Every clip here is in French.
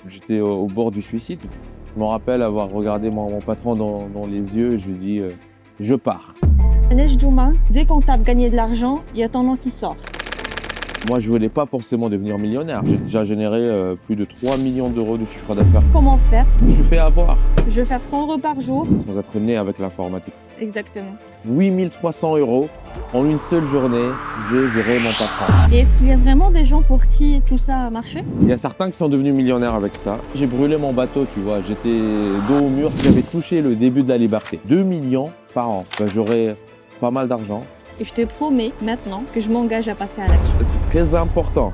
J'étais au bord du suicide. Je me rappelle avoir regardé mon patron dans les yeux et je lui ai dit je pars. Neige Douma, dès qu'on tape gagner de l'argent, il y a ton nom qui sort. Moi, je voulais pas forcément devenir millionnaire. J'ai déjà généré plus de 3 millions d'euros de chiffre d'affaires. Comment faire? Je me suis fait avoir. Je vais faire 100 euros par jour. On être né avec l'informatique. Exactement. 8300 euros en une seule journée, j'ai viré mon patron. Et est-ce qu'il y a vraiment des gens pour qui tout ça a marché? Il y a certains qui sont devenus millionnaires avec ça. J'ai brûlé mon bateau, tu vois. J'étais dos au mur. J'avais touché le début de la liberté. 2 millions par an. Ben, j'aurais pas mal d'argent. Et je te promets maintenant que je m'engage à passer à l'action. C'est très important.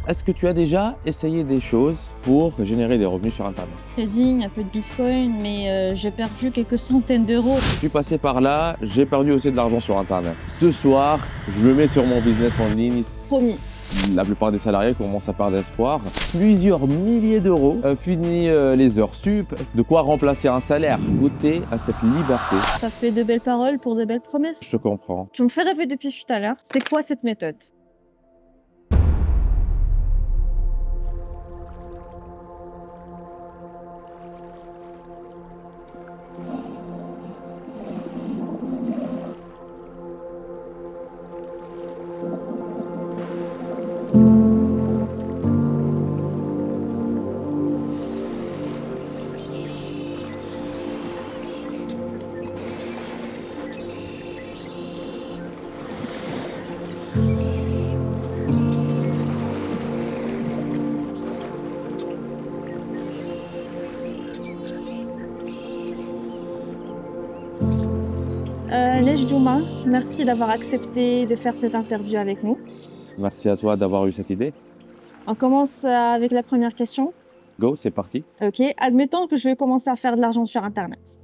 Est-ce que tu as déjà essayé des choses pour générer des revenus sur Internet? Trading, un peu de bitcoin, mais j'ai perdu quelques centaines d'euros. Je suis passé par là, j'ai perdu aussi de l'argent sur Internet. Ce soir, je me mets sur mon business en ligne. Promis. La plupart des salariés commencent à perdre espoir. Plusieurs milliers d'euros, fini les heures sup, de quoi remplacer un salaire. Goûter à cette liberté. Ça fait de belles paroles pour de belles promesses. Je te comprends. Tu me fais rêver depuis tout à l'heure. C'est quoi cette méthode? Neige Douma, merci d'avoir accepté de faire cette interview avec nous. Merci à toi d'avoir eu cette idée. On commence avec la première question. Go, c'est parti. Ok, admettons que je vais commencer à faire de l'argent sur Internet.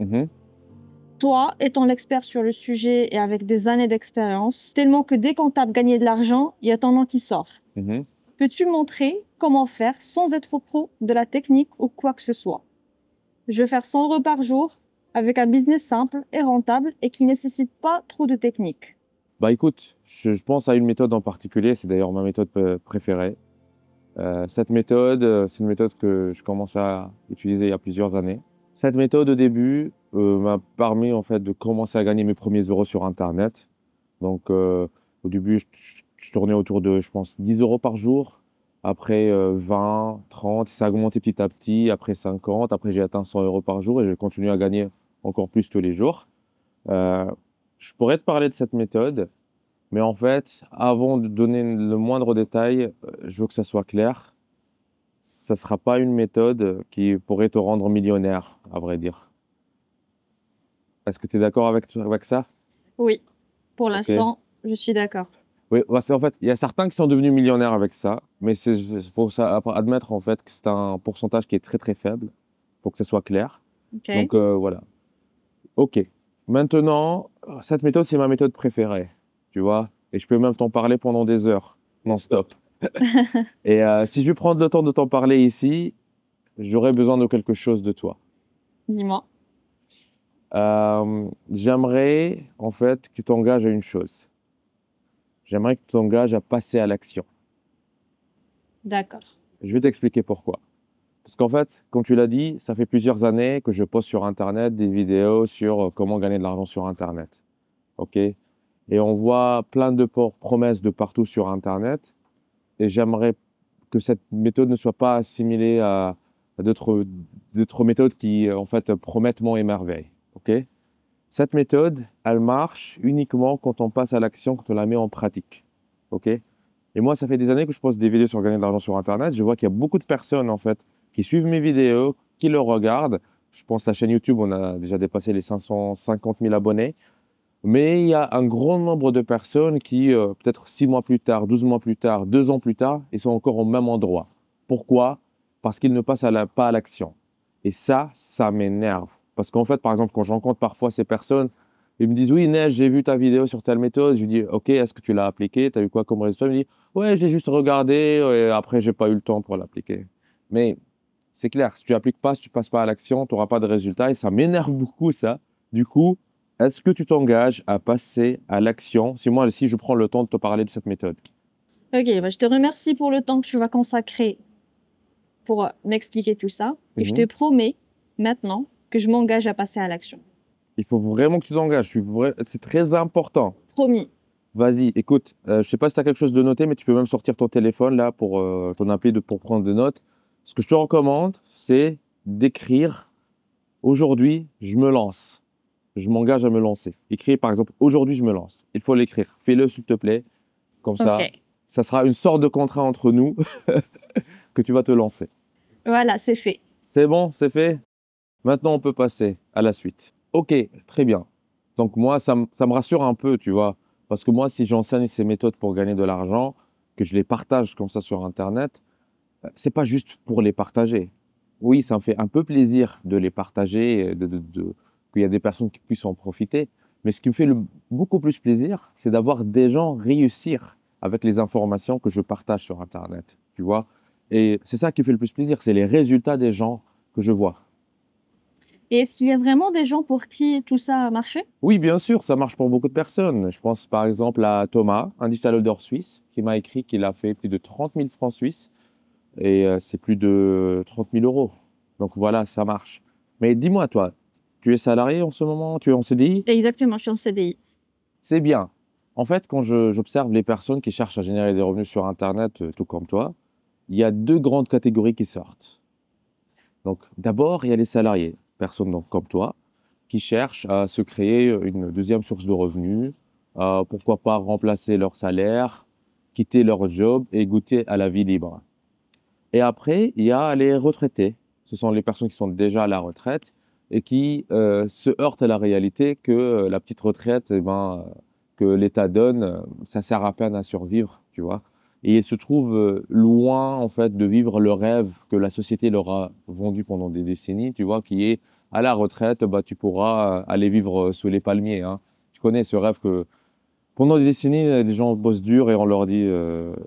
Toi, étant l'expert sur le sujet et avec des années d'expérience, tellement que dès qu'on tape gagner de l'argent, il y a ton nom qui sort. Peux-tu montrer comment faire sans être pro de la technique ou quoi que ce soit? Je vais faire 100 euros par jour avec un business simple et rentable et qui nécessite pas trop de technique. Bah écoute, je pense à une méthode en particulier, c'est d'ailleurs ma méthode préférée. Cette méthode, c'est une méthode que je commence à utiliser il y a plusieurs années. Cette méthode au début m'a permis en fait de commencer à gagner mes premiers euros sur Internet. Donc au début, je tournais autour de, je pense, 10 euros par jour. Après 20, 30, ça a augmenté petit à petit. Après 50, après j'ai atteint 100 euros par jour et je continue à gagner encore plus tous les jours. Je pourrais te parler de cette méthode, mais en fait, avant de donner le moindre détail, je veux que ça soit clair. Ça ne sera pas une méthode qui pourrait te rendre millionnaire, à vrai dire. Est-ce que tu es d'accord avec ça? Oui, pour Ok. l'instant, je suis d'accord. Oui, parce qu'en fait, il y a certains qui sont devenus millionnaires avec ça, mais il faut admettre en fait que c'est un pourcentage qui est très très faible. Il faut que ça soit clair. Ok. Donc voilà. Ok. Maintenant, cette méthode, c'est ma méthode préférée, tu vois. Et je peux même t'en parler pendant des heures, non-stop. Et si je vais prendre le temps de t'en parler ici, j'aurais besoin de quelque chose de toi. Dis-moi. J'aimerais en fait que tu t'engages à une chose. J'aimerais que tu t'engages à passer à l'action. D'accord. Je vais t'expliquer pourquoi. Parce qu'en fait, comme tu l'as dit, ça fait plusieurs années que je poste sur Internet des vidéos sur comment gagner de l'argent sur Internet. OK? Et on voit plein de promesses de partout sur Internet. Et j'aimerais que cette méthode ne soit pas assimilée à d'autres méthodes qui, en fait, promettent monts et merveilles. OK? Cette méthode, elle marche uniquement quand on passe à l'action, quand on la met en pratique. OK? Et moi, ça fait des années que je poste des vidéos sur gagner de l'argent sur Internet. Je vois qu'il y a beaucoup de personnes, en fait, qui suivent mes vidéos, qui le regardent. Je pense que la chaîne YouTube, on a déjà dépassé les 550 000 abonnés. Mais il y a un grand nombre de personnes qui, peut-être 6 mois plus tard, 12 mois plus tard, 2 ans plus tard, ils sont encore au même endroit. Pourquoi? Parce qu'ils ne passent pas à l'action. Et ça m'énerve. Parce qu'en fait, par exemple, quand je rencontre parfois ces personnes, ils me disent « Oui, Neige, j'ai vu ta vidéo sur telle méthode. » Je lui dis « Ok, est-ce que tu l'as appliquée? Tu as eu quoi comme résultat? » Il me dit « Ouais, j'ai juste regardé et après, j'ai pas eu le temps pour l'appliquer. » Mais c'est clair, si tu n'appliques pas, si tu passes pas à l'action, tu n'auras pas de résultat et ça m'énerve beaucoup ça. Du coup, est-ce que tu t'engages à passer à l'action si je prends le temps de te parler de cette méthode? Ok, bah je te remercie pour le temps que tu vas consacrer pour m'expliquer tout ça. Et je te Mhm. promets maintenant que je m'engage à passer à l'action. Il faut vraiment que tu t'engages. C'est très important. Promis. Vas-y, écoute, je sais pas si tu as quelque chose de noté, mais tu peux même sortir ton téléphone là pour ton appli pour prendre des notes. Ce que je te recommande, c'est d'écrire aujourd'hui, je me lance. Je m'engage à me lancer. Écris par exemple, aujourd'hui, je me lance. Il faut l'écrire. Fais-le, s'il te plaît. Comme Ok. ça sera une sorte de contrat entre nous que tu vas te lancer. Voilà, c'est fait. C'est bon, c'est fait? Maintenant, on peut passer à la suite. Ok, très bien. Donc moi, ça me rassure un peu, tu vois. Parce que moi, si j'enseigne ces méthodes pour gagner de l'argent, que je les partage comme ça sur Internet, c'est pas juste pour les partager. Oui, ça me fait un peu plaisir de les partager, qu'il y a des personnes qui puissent en profiter. Mais ce qui me fait beaucoup plus plaisir, c'est d'avoir des gens réussir avec les informations que je partage sur Internet, tu vois. Et c'est ça qui fait le plus plaisir, c'est les résultats des gens que je vois. Et est-ce qu'il y a vraiment des gens pour qui tout ça a marché? Oui, bien sûr, ça marche pour beaucoup de personnes. Je pense par exemple à Thomas, un digital holder suisse, qui m'a écrit qu'il a fait plus de 30 000 francs suisses et c'est plus de 30 000 euros. Donc voilà, ça marche. Mais dis-moi, toi, tu es salarié en ce moment? Tu es en CDI? Exactement, je suis en CDI. C'est bien. En fait, quand j'observe les personnes qui cherchent à générer des revenus sur Internet, tout comme toi, il y a deux grandes catégories qui sortent. Donc d'abord, il y a les salariés, personnes donc, comme toi, qui cherchent à se créer une deuxième source de revenus, pourquoi pas remplacer leur salaire, quitter leur job et goûter à la vie libre. Et après, il y a les retraités. Ce sont les personnes qui sont déjà à la retraite et qui se heurtent à la réalité que la petite retraite eh ben, que l'État donne, ça sert à peine à survivre, tu vois. Et ils se trouvent loin, en fait, de vivre le rêve que la société leur a vendu pendant des décennies, tu vois, qui est à la retraite, bah, tu pourras aller vivre sous les palmiers, hein. Tu connais ce rêve que pendant des décennies, les gens bossent dur et on leur dit,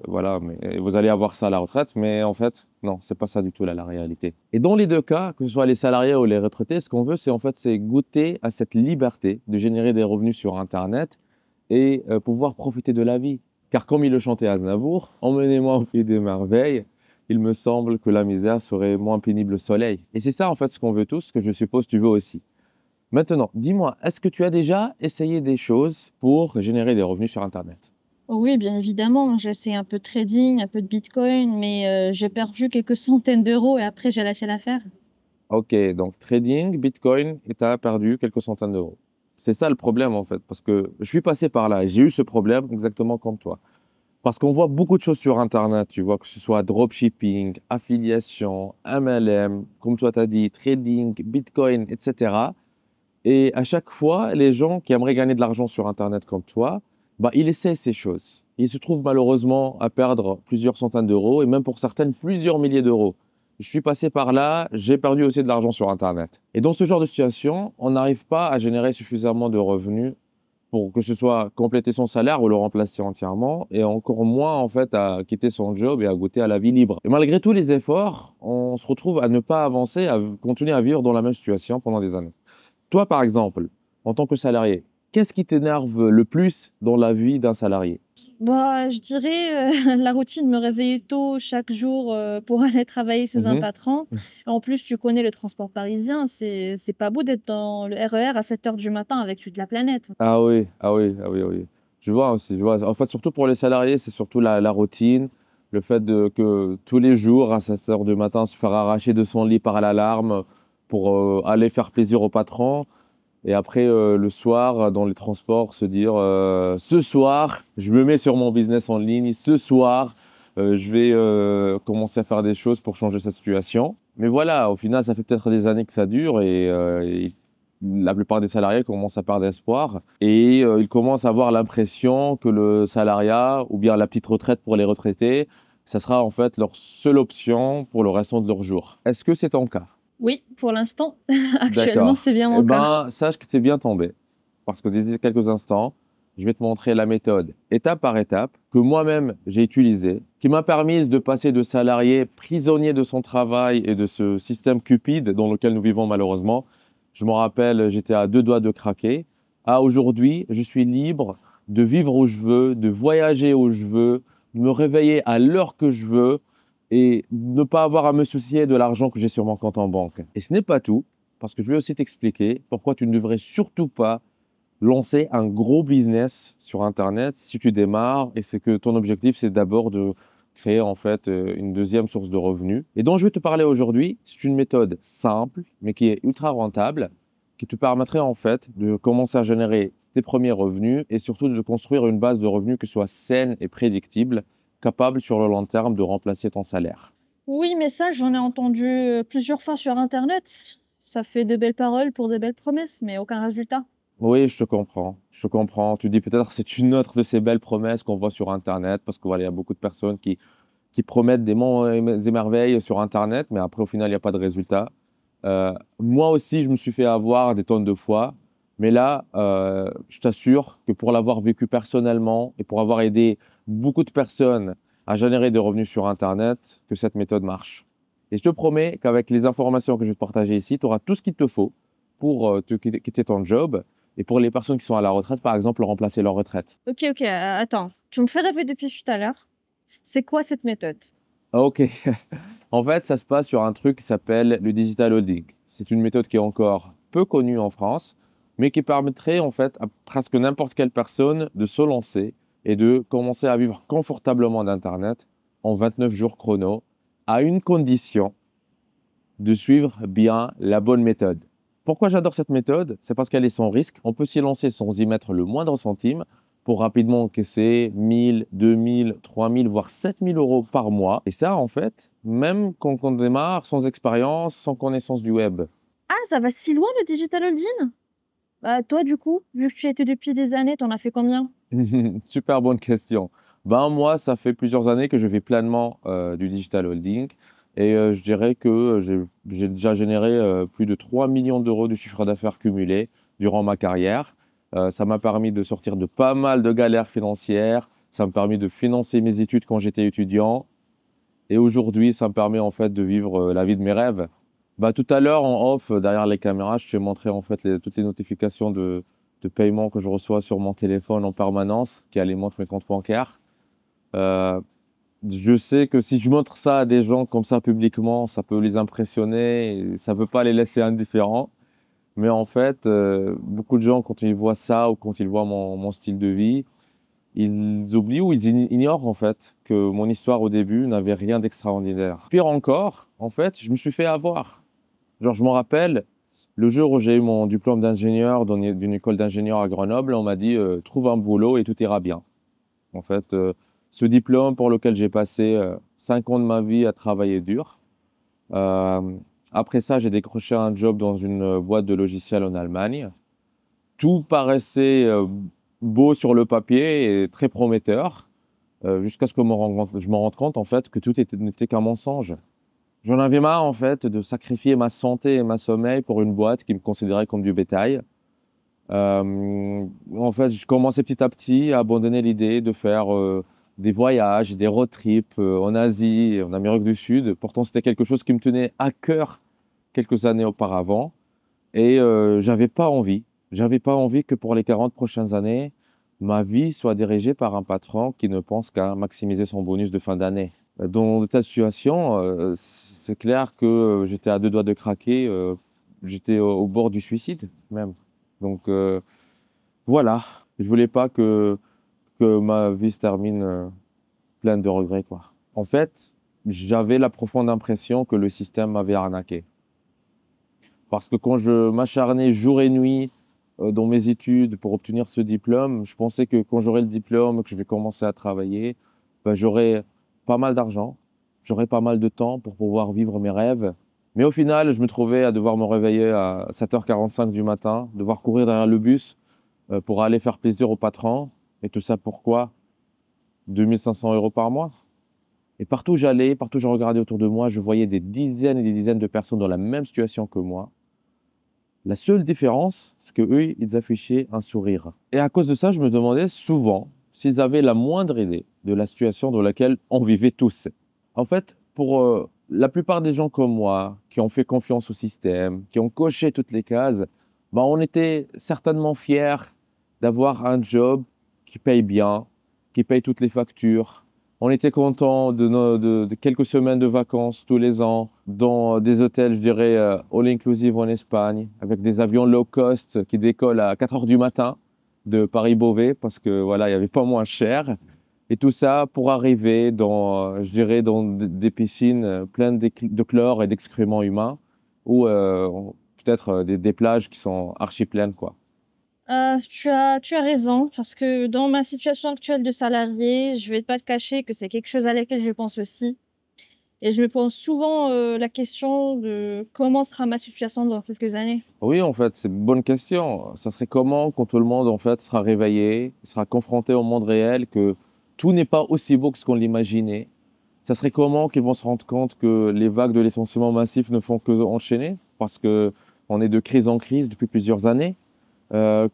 voilà, mais vous allez avoir ça à la retraite. Mais en fait, non, c'est pas ça du tout la réalité. Et dans les deux cas, que ce soit les salariés ou les retraités, ce qu'on veut, c'est en fait, c'est goûter à cette liberté de générer des revenus sur Internet et pouvoir profiter de la vie. Car comme il le chantait Aznavour, emmenez-moi au pays des merveilles, il me semble que la misère serait moins pénible au soleil. Et c'est ça en fait ce qu'on veut tous, ce que je suppose tu veux aussi. Maintenant, dis-moi, est-ce que tu as déjà essayé des choses pour générer des revenus sur Internet? Oui, bien évidemment, j'ai essayé un peu de trading, un peu de Bitcoin, mais j'ai perdu quelques centaines d'euros et après j'ai lâché l'affaire. Ok, donc trading, Bitcoin, et tu as perdu quelques centaines d'euros. C'est ça le problème en fait, parce que je suis passé par là et j'ai eu ce problème exactement comme toi. Parce qu'on voit beaucoup de choses sur Internet, tu vois, que ce soit dropshipping, affiliation, MLM, comme toi tu as dit, trading, Bitcoin, etc. Et à chaque fois, les gens qui aimeraient gagner de l'argent sur Internet comme toi, bah, ils essaient ces choses. Ils se trouvent malheureusement à perdre plusieurs centaines d'euros et même pour certaines plusieurs milliers d'euros. Je suis passé par là, j'ai perdu aussi de l'argent sur Internet. Et dans ce genre de situation, on n'arrive pas à générer suffisamment de revenus pour que ce soit compléter son salaire ou le remplacer entièrement, et encore moins en fait à quitter son job et à goûter à la vie libre. Et malgré tous les efforts, on se retrouve à ne pas avancer, à continuer à vivre dans la même situation pendant des années. Toi, par exemple, en tant que salarié, qu'est-ce qui t'énerve le plus dans la vie d'un salarié? Bah, je dirais, la routine, me réveiller tôt chaque jour, pour aller travailler sous un Mhm. patron. En plus, tu connais le transport parisien, c'est pas beau d'être dans le RER à 7 heures du matin avec toute la planète. Ah oui, ah oui, ah oui, ah oui. Je vois aussi, je vois. En fait, surtout pour les salariés, c'est surtout la routine, le fait que tous les jours, à 7 heures du matin, se faire arracher de son lit par l'alarme pour aller faire plaisir au patron. Et après, le soir, dans les transports, se dire ce soir, je me mets sur mon business en ligne. Ce soir, je vais commencer à faire des choses pour changer cette situation. Mais voilà, au final, ça fait peut-être des années que ça dure et la plupart des salariés commencent à perdre espoir et ils commencent à avoir l'impression que le salariat ou bien la petite retraite pour les retraités, ça sera en fait leur seule option pour le restant de leur jour. Est-ce que c'est ton cas? Oui, pour l'instant, actuellement, D'accord. c'est bien Eh mon cas. ben, sache que c'est bien tombé. Parce que d'ici quelques instants, je vais te montrer la méthode étape par étape que moi-même j'ai utilisée, qui m'a permis de passer de salarié prisonnier de son travail et de ce système cupide dans lequel nous vivons malheureusement. Je me rappelle, j'étais à deux doigts de craquer. À aujourd'hui, je suis libre de vivre où je veux, de voyager où je veux, de me réveiller à l'heure que je veux et ne pas avoir à me soucier de l'argent que j'ai sur mon compte en banque. Et ce n'est pas tout, parce que je vais aussi t'expliquer pourquoi tu ne devrais surtout pas lancer un gros business sur Internet si tu démarres et c'est que ton objectif, c'est d'abord de créer en fait une deuxième source de revenus. Et dont je vais te parler aujourd'hui, c'est une méthode simple, mais qui est ultra rentable, qui te permettrait en fait de commencer à générer tes premiers revenus et surtout de construire une base de revenus qui soit saine et prédictible, capable sur le long terme de remplacer ton salaire. Oui, mais ça, j'en ai entendu plusieurs fois sur Internet. Ça fait de belles paroles pour de belles promesses, mais aucun résultat. Oui, je te comprends. Je te comprends. Tu dis peut-être c'est une autre de ces belles promesses qu'on voit sur Internet parce que voilà, il y a beaucoup de personnes qui promettent des monts et merveilles sur Internet, mais après, au final, il n'y a pas de résultat. Moi aussi, je me suis fait avoir des tonnes de fois, mais là, je t'assure que pour l'avoir vécu personnellement et pour avoir aidé beaucoup de personnes à générer des revenus sur Internet, que cette méthode marche. Et je te promets qu'avec les informations que je vais te partager ici, tu auras tout ce qu'il te faut pour quitter ton job et pour les personnes qui sont à la retraite, par exemple, remplacer leur retraite. Ok, ok, attends. Tu me fais rêver depuis tout à l'heure. C'est quoi cette méthode? Ok. En fait, ça se passe sur un truc qui s'appelle le digital holding. C'est une méthode qui est encore peu connue en France, mais qui permettrait en fait à presque n'importe quelle personne de se lancer et de commencer à vivre confortablement d'Internet en 29 jours chrono, à une condition, de suivre bien la bonne méthode. Pourquoi j'adore cette méthode? C'est parce qu'elle est sans risque. On peut s'y lancer sans y mettre le moindre centime pour rapidement encaisser 1000, 2000, 3000, voire 7000 euros par mois. Et ça, en fait, même quand on démarre sans expérience, sans connaissance du web. Ah, ça va si loin le digital holding? Bah, toi, du coup, vu que tu y étais depuis des années, t'en as fait combien? Super bonne question. Ben, moi, ça fait plusieurs années que je fais pleinement du digital holding et je dirais que j'ai déjà généré plus de 3 millions d'euros de chiffre d'affaires cumulé durant ma carrière. Ça m'a permis de sortir de pas mal de galères financières. Ça m'a permis de financer mes études quand j'étais étudiant. Et aujourd'hui, ça me permet en fait de vivre la vie de mes rêves. Bah, tout à l'heure, en off, derrière les caméras, je t'ai montré en fait toutes les notifications de paiement que je reçois sur mon téléphone en permanence, qui alimentent mes comptes bancaires. Euh, je sais que si je montre ça à des gens comme ça publiquement, ça peut les impressionner, et ça ne peut pas les laisser indifférents. Mais en fait, beaucoup de gens, quand ils voient ça ou quand ils voient mon style de vie, ils oublient ou ils ignorent en fait que mon histoire au début n'avait rien d'extraordinaire. Pire encore, en fait, je me suis fait avoir. Genre, je m'en rappelle, le jour où j'ai eu mon diplôme d'ingénieur d'une école d'ingénieur à Grenoble, on m'a dit trouve un boulot et tout ira bien. En fait, ce diplôme pour lequel j'ai passé 5 ans de ma vie à travailler dur. Euh, Après ça, j'ai décroché un job dans une boîte de logiciels en Allemagne. Tout paraissait beau sur le papier et très prometteur, jusqu'à ce que je me rende compte en fait que n'était qu'un mensonge. J'en avais marre en fait de sacrifier ma santé et ma sommeil pour une boîte qui me considérait comme du bétail. En fait, je commençais petit à petit à abandonner l'idée de faire des voyages, des road trips en Asie, en Amérique du Sud. Pourtant, c'était quelque chose qui me tenait à cœur quelques années auparavant. Et j'avais pas envie. J'avais pas envie que pour les 40 prochaines années, ma vie soit dirigée par un patron qui ne pense qu'à maximiser son bonus de fin d'année. Dans de telles situations, c'est clair que j'étais à deux doigts de craquer. J'étais au bord du suicide même. Donc voilà, je voulais pas que ma vie se termine pleine de regrets, quoi. En fait, j'avais la profonde impression que le système m'avait arnaqué. Parce que quand je m'acharnais jour et nuit dans mes études pour obtenir ce diplôme, je pensais que quand j'aurai le diplôme, que je vais commencer à travailler, ben, j'aurai pas mal d'argent, j'aurai pas mal de temps pour pouvoir vivre mes rêves. Mais au final, je me trouvais à devoir me réveiller à 7h45 du matin, devoir courir derrière le bus pour aller faire plaisir au patron. Et tout ça pourquoi? 2500 euros par mois. Et partout où j'allais, partout où je regardais autour de moi, je voyais des dizaines et des dizaines de personnes dans la même situation que moi. La seule différence, c'est que eux, ils affichaient un sourire. Et à cause de ça, je me demandais souvent s'ils avaient la moindre idée de la situation dans laquelle on vivait tous. En fait, pour la plupart des gens comme moi, qui ont fait confiance au système, qui ont coché toutes les cases, ben, on était certainement fiers d'avoir un job qui paye bien, qui paye toutes les factures, On était content de quelques semaines de vacances tous les ans dans des hôtels, je dirais, all inclusive en Espagne, avec des avions low cost qui décollent à 4 heures du matin de Paris-Beauvais parce que voilà, il n'y avait pas moins cher. Et tout ça pour arriver dans, je dirais, dans des piscines pleines de chlore et d'excréments humains ou peut-être des plages qui sont archi pleines, quoi. Tu as raison, parce que dans ma situation actuelle de salarié, je vais pas te cacher que c'est quelque chose à laquelle je pense aussi. Et je me pose souvent la question de comment sera ma situation dans quelques années. Oui, en fait, c'est une bonne question. Ça serait comment quand tout le monde, en fait, sera réveillé, sera confronté au monde réel, que tout n'est pas aussi beau que ce qu'on l'imaginait? Ça serait comment qu'ils vont se rendre compte que les vagues de licenciements massifs ne font que enchaîner parce que on est de crise en crise depuis plusieurs années?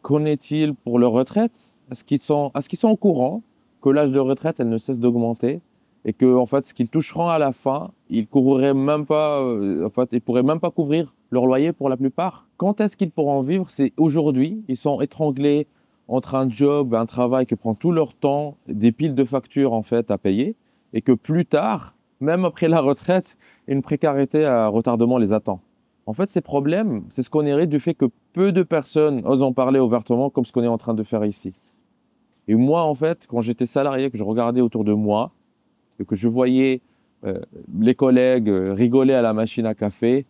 Qu'en est-il pour leur retraite? Est-ce qu'ils sont au courant que l'âge de retraite, elle ne cesse d'augmenter et que, en fait, ce qu'ils toucheront à la fin, ils courraient même pas, en fait, ils pourraient même pas couvrir leur loyer pour la plupart. Quand est-ce qu'ils pourront vivre? C'est aujourd'hui. Ils sont étranglés entre un job, un travail qui prend tout leur temps, des piles de factures, en fait, à payer et que plus tard, même après la retraite, une précarité à retardement les attend. En fait, ces problèmes, c'est ce qu'on hérite du fait que peu de personnes osent en parler ouvertement comme ce qu'on est en train de faire ici. Et moi, en fait, quand j'étais salarié, que je regardais autour de moi, et que je voyais euh, les collègues rigoler à la machine à café,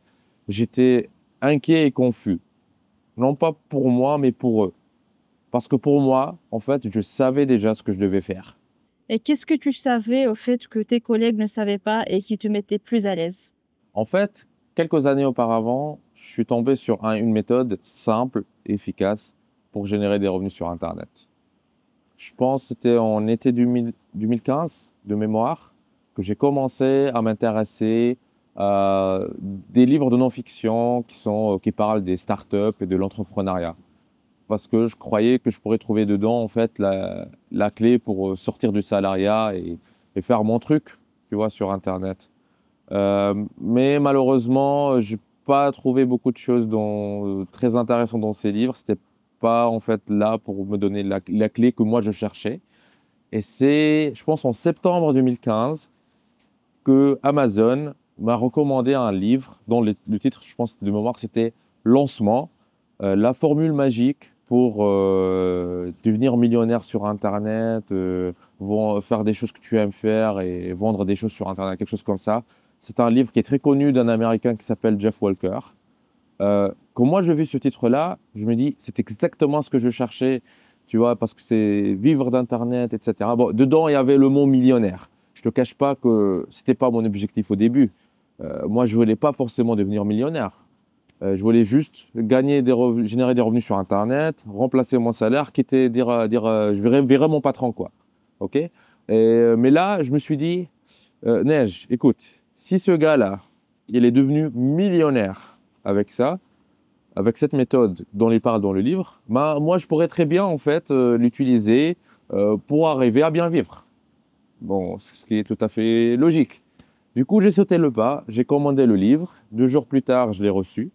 j'étais inquiet et confus. Non pas pour moi, mais pour eux. Parce que pour moi, en fait, je savais déjà ce que je devais faire. Et qu'est-ce que tu savais au fait que tes collègues ne savaient pas et qui te mettait plus à l'aise? En fait, quelques années auparavant, je suis tombé sur une méthode simple et efficace pour générer des revenus sur Internet. Je pense que c'était en été 2015, de mémoire, que j'ai commencé à m'intéresser à des livres de non-fiction qui parlent des startups et de l'entrepreneuriat. Parce que je croyais que je pourrais trouver dedans, en fait, la clé pour sortir du salariat et faire mon truc, tu vois, sur Internet. Mais malheureusement, j'ai pas trouvé beaucoup de choses très intéressantes dans ces livres. C'était pas en fait là pour me donner la clé que moi je cherchais. Et c'est, je pense, en septembre 2015 que Amazon m'a recommandé un livre dont le titre, je pense de mémoire, c'était Lancement, la formule magique pour devenir millionnaire sur Internet, faire des choses que tu aimes faire et vendre des choses sur Internet, quelque chose comme ça. C'est un livre qui est très connu d'un Américain qui s'appelle Jeff Walker. Quand moi je vis ce titre-là, je me dis, c'est exactement ce que je cherchais, tu vois, parce que c'est vivre d'Internet, etc. Bon, dedans, il y avait le mot millionnaire. Je te cache pas que c'était pas mon objectif au début. Moi, je voulais pas forcément devenir millionnaire. Je voulais juste générer des revenus sur Internet, remplacer mon salaire, quitter, dire je verrai mon patron, quoi. OK? Mais là, je me suis dit, Neige, écoute, si ce gars-là, il est devenu millionnaire avec ça, avec cette méthode dont il parle dans le livre, bah, moi, je pourrais très bien, en fait, l'utiliser pour arriver à bien vivre. Bon, c'est ce qui est tout à fait logique. Du coup, j'ai sauté le pas, j'ai commandé le livre. 2 jours plus tard, je l'ai reçu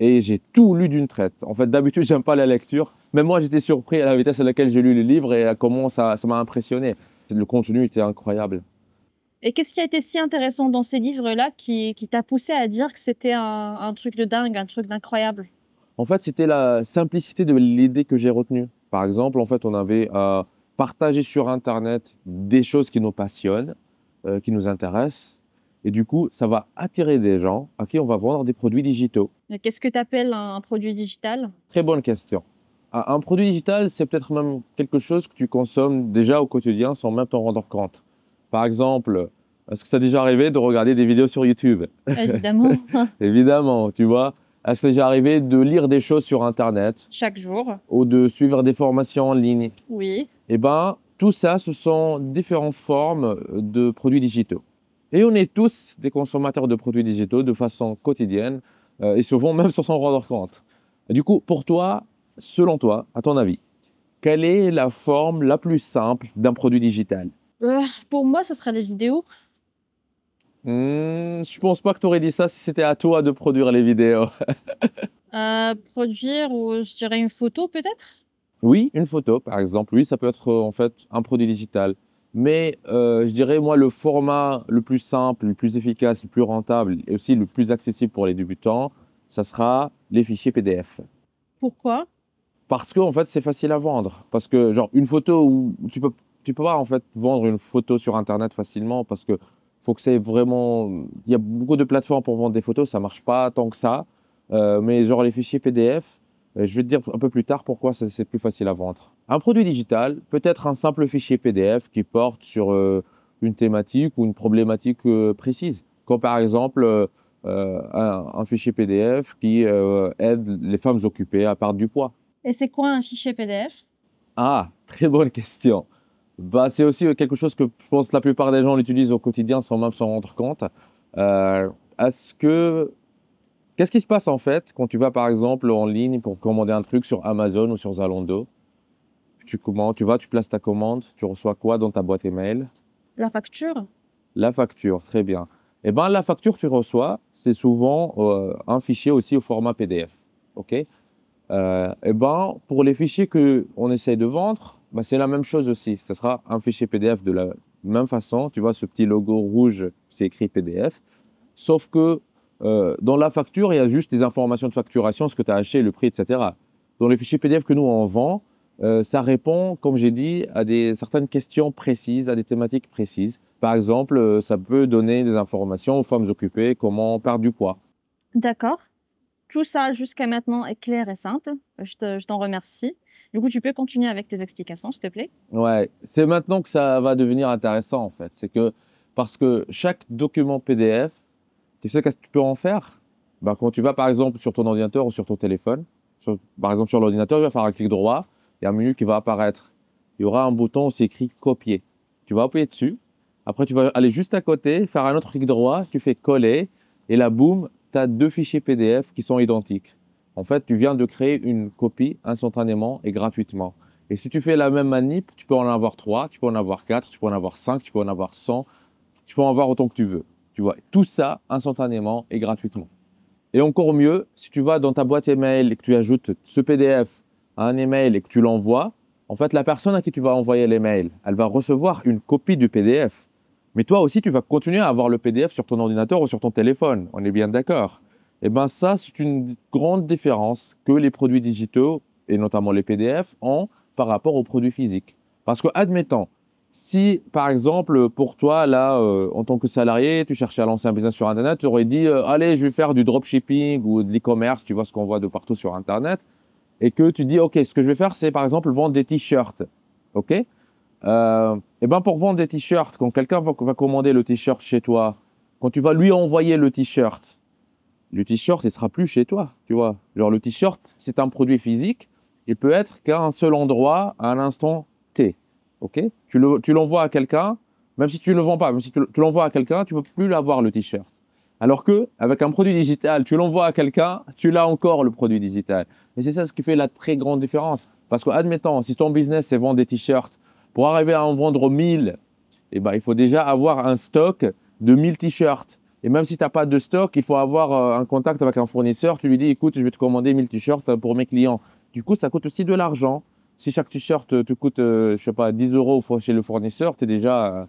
et j'ai tout lu d'une traite. En fait, d'habitude, j'aime pas la lecture. Même moi, j'étais surpris à la vitesse à laquelle j'ai lu le livre et à comment ça m'a impressionné. Le contenu était incroyable. Et qu'est-ce qui a été si intéressant dans ces livres-là qui t'a poussé à dire que c'était un truc de dingue, un truc d'incroyable? En fait, c'était la simplicité de l'idée que j'ai retenue. Par exemple, en fait, on avait partagé sur Internet des choses qui nous passionnent, qui nous intéressent. Et du coup, ça va attirer des gens à qui on va vendre des produits digitaux. Et qu'est-ce que tu appelles un produit digital? Très bonne question. Un produit digital, c'est peut-être même quelque chose que tu consommes déjà au quotidien sans même t'en rendre compte. Par exemple, est-ce que ça t'est déjà arrivé de regarder des vidéos sur YouTube? Évidemment, Évidemment, tu vois. Est-ce que c'est déjà arrivé de lire des choses sur Internet chaque jour, ou de suivre des formations en ligne? oui. Eh bien, tout ça, ce sont différentes formes de produits digitaux. Et on est tous des consommateurs de produits digitaux de façon quotidienne et souvent même sans s'en rendre compte. Et du coup, pour toi, selon toi, à ton avis, quelle est la forme la plus simple d'un produit digital? Pour moi, ce sera les vidéos. Je pense pas que tu aurais dit ça si c'était à toi de produire les vidéos. Produire ou je dirais une photo peut-être? Oui, une photo, par exemple. Oui, ça peut être en fait un produit digital. Mais je dirais, moi, le format le plus simple, le plus efficace, le plus rentable et aussi le plus accessible pour les débutants, ça sera les fichiers PDF. Pourquoi? Parce que en fait, c'est facile à vendre. Parce que genre une photo où tu peux pas en fait vendre une photo sur Internet facilement parce que faut que c'est vraiment. Il y a beaucoup de plateformes pour vendre des photos, ça marche pas tant que ça. Mais genre les fichiers PDF, je vais te dire un peu plus tard pourquoi c'est plus facile à vendre. Un produit digital peut être un simple fichier PDF qui porte sur une thématique ou une problématique précise. Comme par exemple un fichier PDF qui aide les femmes occupées à perdre du poids. Et c'est quoi un fichier PDF? Ah, très bonne question. Bah, c'est aussi quelque chose que je pense que la plupart des gens l'utilisent au quotidien sans même s'en rendre compte. Euh, est-ce que... Qu'est-ce qui se passe en fait quand tu vas par exemple en ligne pour commander un truc sur Amazon ou sur Zalando? Tu commandes, tu places ta commande, tu reçois quoi dans ta boîte email? La facture? La facture, très bien. Eh bien, la facture que tu reçois, c'est souvent un fichier aussi au format PDF. OK? Eh ben, pour les fichiers qu'on essaye de vendre, bah, c'est la même chose aussi. Ce sera un fichier PDF de la même façon. Tu vois, ce petit logo rouge, c'est écrit PDF. Sauf que dans la facture, il y a juste des informations de facturation, ce que tu as acheté, le prix, etc. Dans les fichiers PDF que nous, on vend, ça répond, comme j'ai dit, à certaines questions précises, à des thématiques précises. Par exemple, ça peut donner des informations aux femmes occupées, comment perdre du poids. D'accord. Tout ça jusqu'à maintenant est clair et simple. Je t'en remercie. Du coup, tu peux continuer avec tes explications, s'il te plaît? Ouais, c'est maintenant que ça va devenir intéressant en fait. C'est que parce que chaque document PDF, tu sais qu'est-ce que tu peux en faire? Ben, quand tu vas par exemple sur ton ordinateur ou sur ton téléphone, par exemple sur l'ordinateur, tu vas faire un clic droit, il y a un menu qui va apparaître. Il y aura un bouton où c'est écrit copier. Tu vas appuyer dessus. Après, tu vas aller juste à côté, faire un autre clic droit, tu fais coller et là, boum, tu as deux fichiers PDF qui sont identiques. En fait, tu viens de créer une copie instantanément et gratuitement. Et si tu fais la même manip, tu peux en avoir 3, tu peux en avoir 4, tu peux en avoir 5, tu peux en avoir 100, tu peux en avoir autant que tu veux. Tu vois, tout ça instantanément et gratuitement. Et encore mieux, si tu vas dans ta boîte email et que tu ajoutes ce PDF à un email et que tu l'envoies, en fait, la personne à qui tu vas envoyer l'email, elle va recevoir une copie du PDF. Mais toi aussi, tu vas continuer à avoir le PDF sur ton ordinateur ou sur ton téléphone. On est bien d'accord. Et bien ça, c'est une grande différence que les produits digitaux, et notamment les PDF, ont par rapport aux produits physiques. Parce que, admettons, si, par exemple, pour toi, là, en tant que salarié, tu cherchais à lancer un business sur Internet, tu aurais dit, allez, je vais faire du dropshipping ou de l'e-commerce, tu vois ce qu'on voit de partout sur Internet, et que tu dis, OK, ce que je vais faire, c'est par exemple vendre des t-shirts. OK? Et ben pour vendre des t-shirts, quand quelqu'un va commander le t-shirt chez toi, quand tu vas lui envoyer le t-shirt, il sera plus chez toi, tu vois. Genre le t-shirt, c'est un produit physique, il peut être qu'à un seul endroit, à un instant T. Ok? Tu l'envoies à quelqu'un, même si tu ne le vends pas, même si tu l'envoies à quelqu'un, tu ne peux plus l'avoir le t-shirt. Alors que avec un produit digital, tu l'envoies à quelqu'un, tu l'as encore le produit digital. Et c'est ça ce qui fait la très grande différence. Parce que, admettons, si ton business c'est vendre des t-shirts, pour arriver à en vendre 1000, eh ben, il faut déjà avoir un stock de 1000 t-shirts. Et même si tu n'as pas de stock, il faut avoir un contact avec un fournisseur. Tu lui dis, écoute, je vais te commander 1000 t-shirts pour mes clients. Du coup, ça coûte aussi de l'argent. Si chaque t-shirt te coûte, je sais pas, 10 euros chez le fournisseur, tu es déjà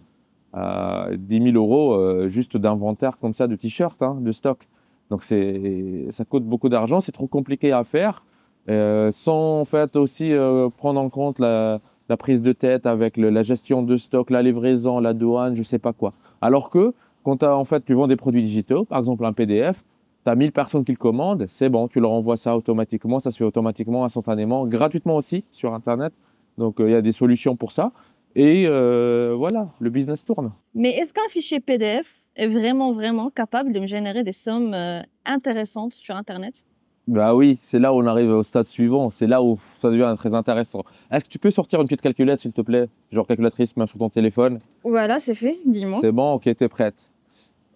à 10 000 euros juste d'inventaire comme ça de t-shirts, hein, de stock. Donc, ça coûte beaucoup d'argent. C'est trop compliqué à faire sans en fait aussi prendre en compte la prise de tête avec la gestion de stock, la livraison, la douane, je sais pas quoi. Alors que quand en fait, tu vends des produits digitaux, par exemple un PDF, tu as 1000 personnes qui le commandent, c'est bon, tu leur envoies ça automatiquement, ça se fait automatiquement, instantanément, gratuitement aussi sur Internet. Donc, il y a des solutions pour ça. Et voilà, le business tourne. Mais est-ce qu'un fichier PDF est vraiment, vraiment capable de me générer des sommes intéressantes sur Internet? Bah oui, c'est là où on arrive au stade suivant, c'est là où ça devient très intéressant. Est-ce que tu peux sortir une petite calculette, s'il te plaît? Genre calculatrice, même sur ton téléphone. Voilà, c'est fait, dis-moi. C'est bon, ok, t'es prête.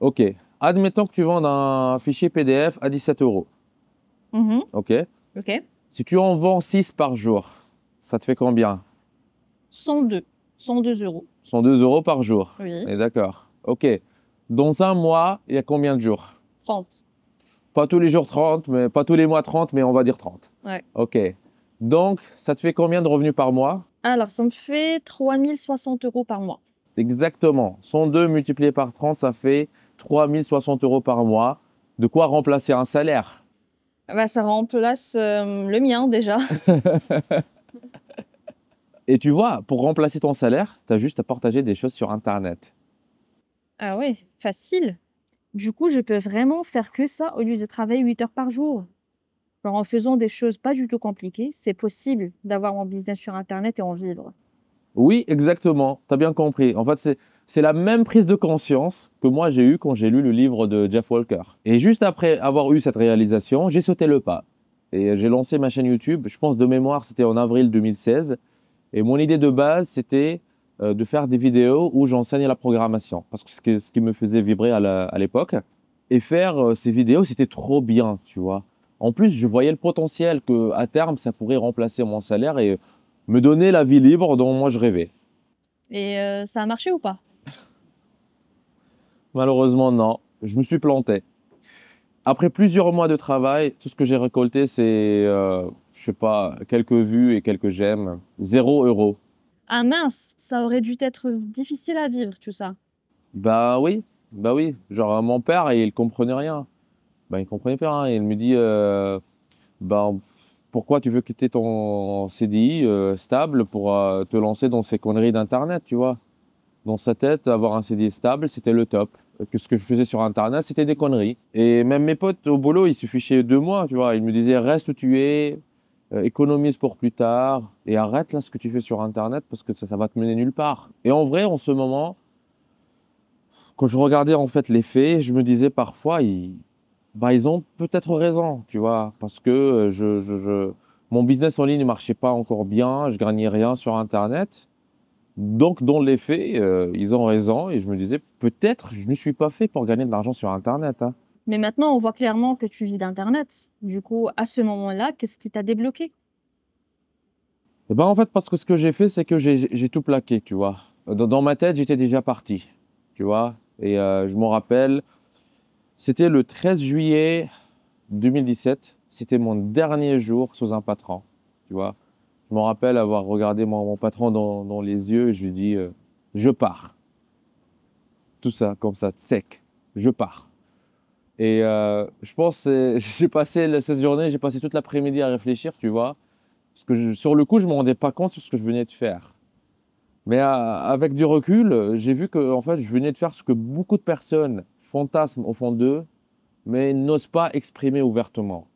Ok. Admettons que tu vends un fichier PDF à 17 euros. Mhm. Ok. Ok. Si tu en vends 6 par jour, ça te fait combien? 102. 102 euros. 102 euros par jour. Oui. On est d'accord. Ok. Dans un mois, il y a combien de jours? 30. Pas tous les jours 30, mais pas tous les mois 30, mais on va dire 30. Ouais. Ok. Donc, ça te fait combien de revenus par mois? Alors, ça me fait 3060 euros par mois. Exactement. 102 multiplié par 30, ça fait 3060 € par mois. De quoi remplacer un salaire. Bah, ça remplace le mien déjà. Et tu vois, pour remplacer ton salaire, tu as juste à partager des choses sur Internet. Ah ouais, facile. Du coup, je peux vraiment faire que ça au lieu de travailler 8 heures par jour. Genre en faisant des choses pas du tout compliquées, c'est possible d'avoir mon business sur Internet et en vivre. Oui, exactement. Tu as bien compris. En fait, c'est la même prise de conscience que moi j'ai eue quand j'ai lu le livre de Jeff Walker. Et juste après avoir eu cette réalisation, j'ai sauté le pas. Et j'ai lancé ma chaîne YouTube. Je pense de mémoire, c'était en avril 2016. Et mon idée de base, c'était de faire des vidéos où j'enseignais la programmation. Parce que ce qui me faisait vibrer à l'époque. Et faire ces vidéos, c'était trop bien, tu vois. En plus, je voyais le potentiel qu'à terme, ça pourrait remplacer mon salaire et me donner la vie libre dont moi je rêvais. Et ça a marché ou pas? Malheureusement, non. Je me suis planté. Après plusieurs mois de travail, tout ce que j'ai récolté, c'est, je sais pas, quelques vues et quelques j'aime. 0 €. Ah mince, ça aurait dû être difficile à vivre tout ça. Bah oui, bah oui. Genre mon père, il comprenait rien. Bah il comprenait pas rien. Il me dit, ben, pourquoi tu veux quitter ton CDI stable pour te lancer dans ces conneries d'Internet, tu vois? Dans sa tête, avoir un CDI stable, c'était le top. Que ce que je faisais sur Internet, c'était des conneries. Et même mes potes au boulot, ils se fichaient de moi, tu vois. Ils me disaient, reste où tu es, économise pour plus tard, et arrête là ce que tu fais sur Internet parce que ça va te mener nulle part. Et en vrai, en ce moment, quand je regardais en fait les faits, je me disais parfois, bah, ils ont peut-être raison, tu vois, parce que mon business en ligne ne marchait pas encore bien, je gagnais rien sur Internet. Donc, dans les faits, ils ont raison et je me disais, peut-être je ne suis pas fait pour gagner de l'argent sur Internet, hein. Mais maintenant, on voit clairement que tu vis d'Internet. Du coup, à ce moment-là, qu'est-ce qui t'a débloqué? Et ben en fait, parce que ce que j'ai fait, c'est que j'ai tout plaqué, tu vois. Dans ma tête, j'étais déjà parti, tu vois. Et je m'en rappelle, c'était le 13 juillet 2017. C'était mon dernier jour sous un patron, tu vois. Je me rappelle avoir regardé mon patron dans les yeux et je lui dis, je pars. Tout ça, comme ça, sec. Je pars. Et je pense, j'ai passé cette journée, j'ai passé toute l'après-midi à réfléchir, tu vois. Parce que sur le coup, je ne me rendais pas compte sur ce que je venais de faire. Mais avec du recul, j'ai vu que en fait, je venais de faire ce que beaucoup de personnes fantasment au fond d'eux, mais n'osent pas exprimer ouvertement.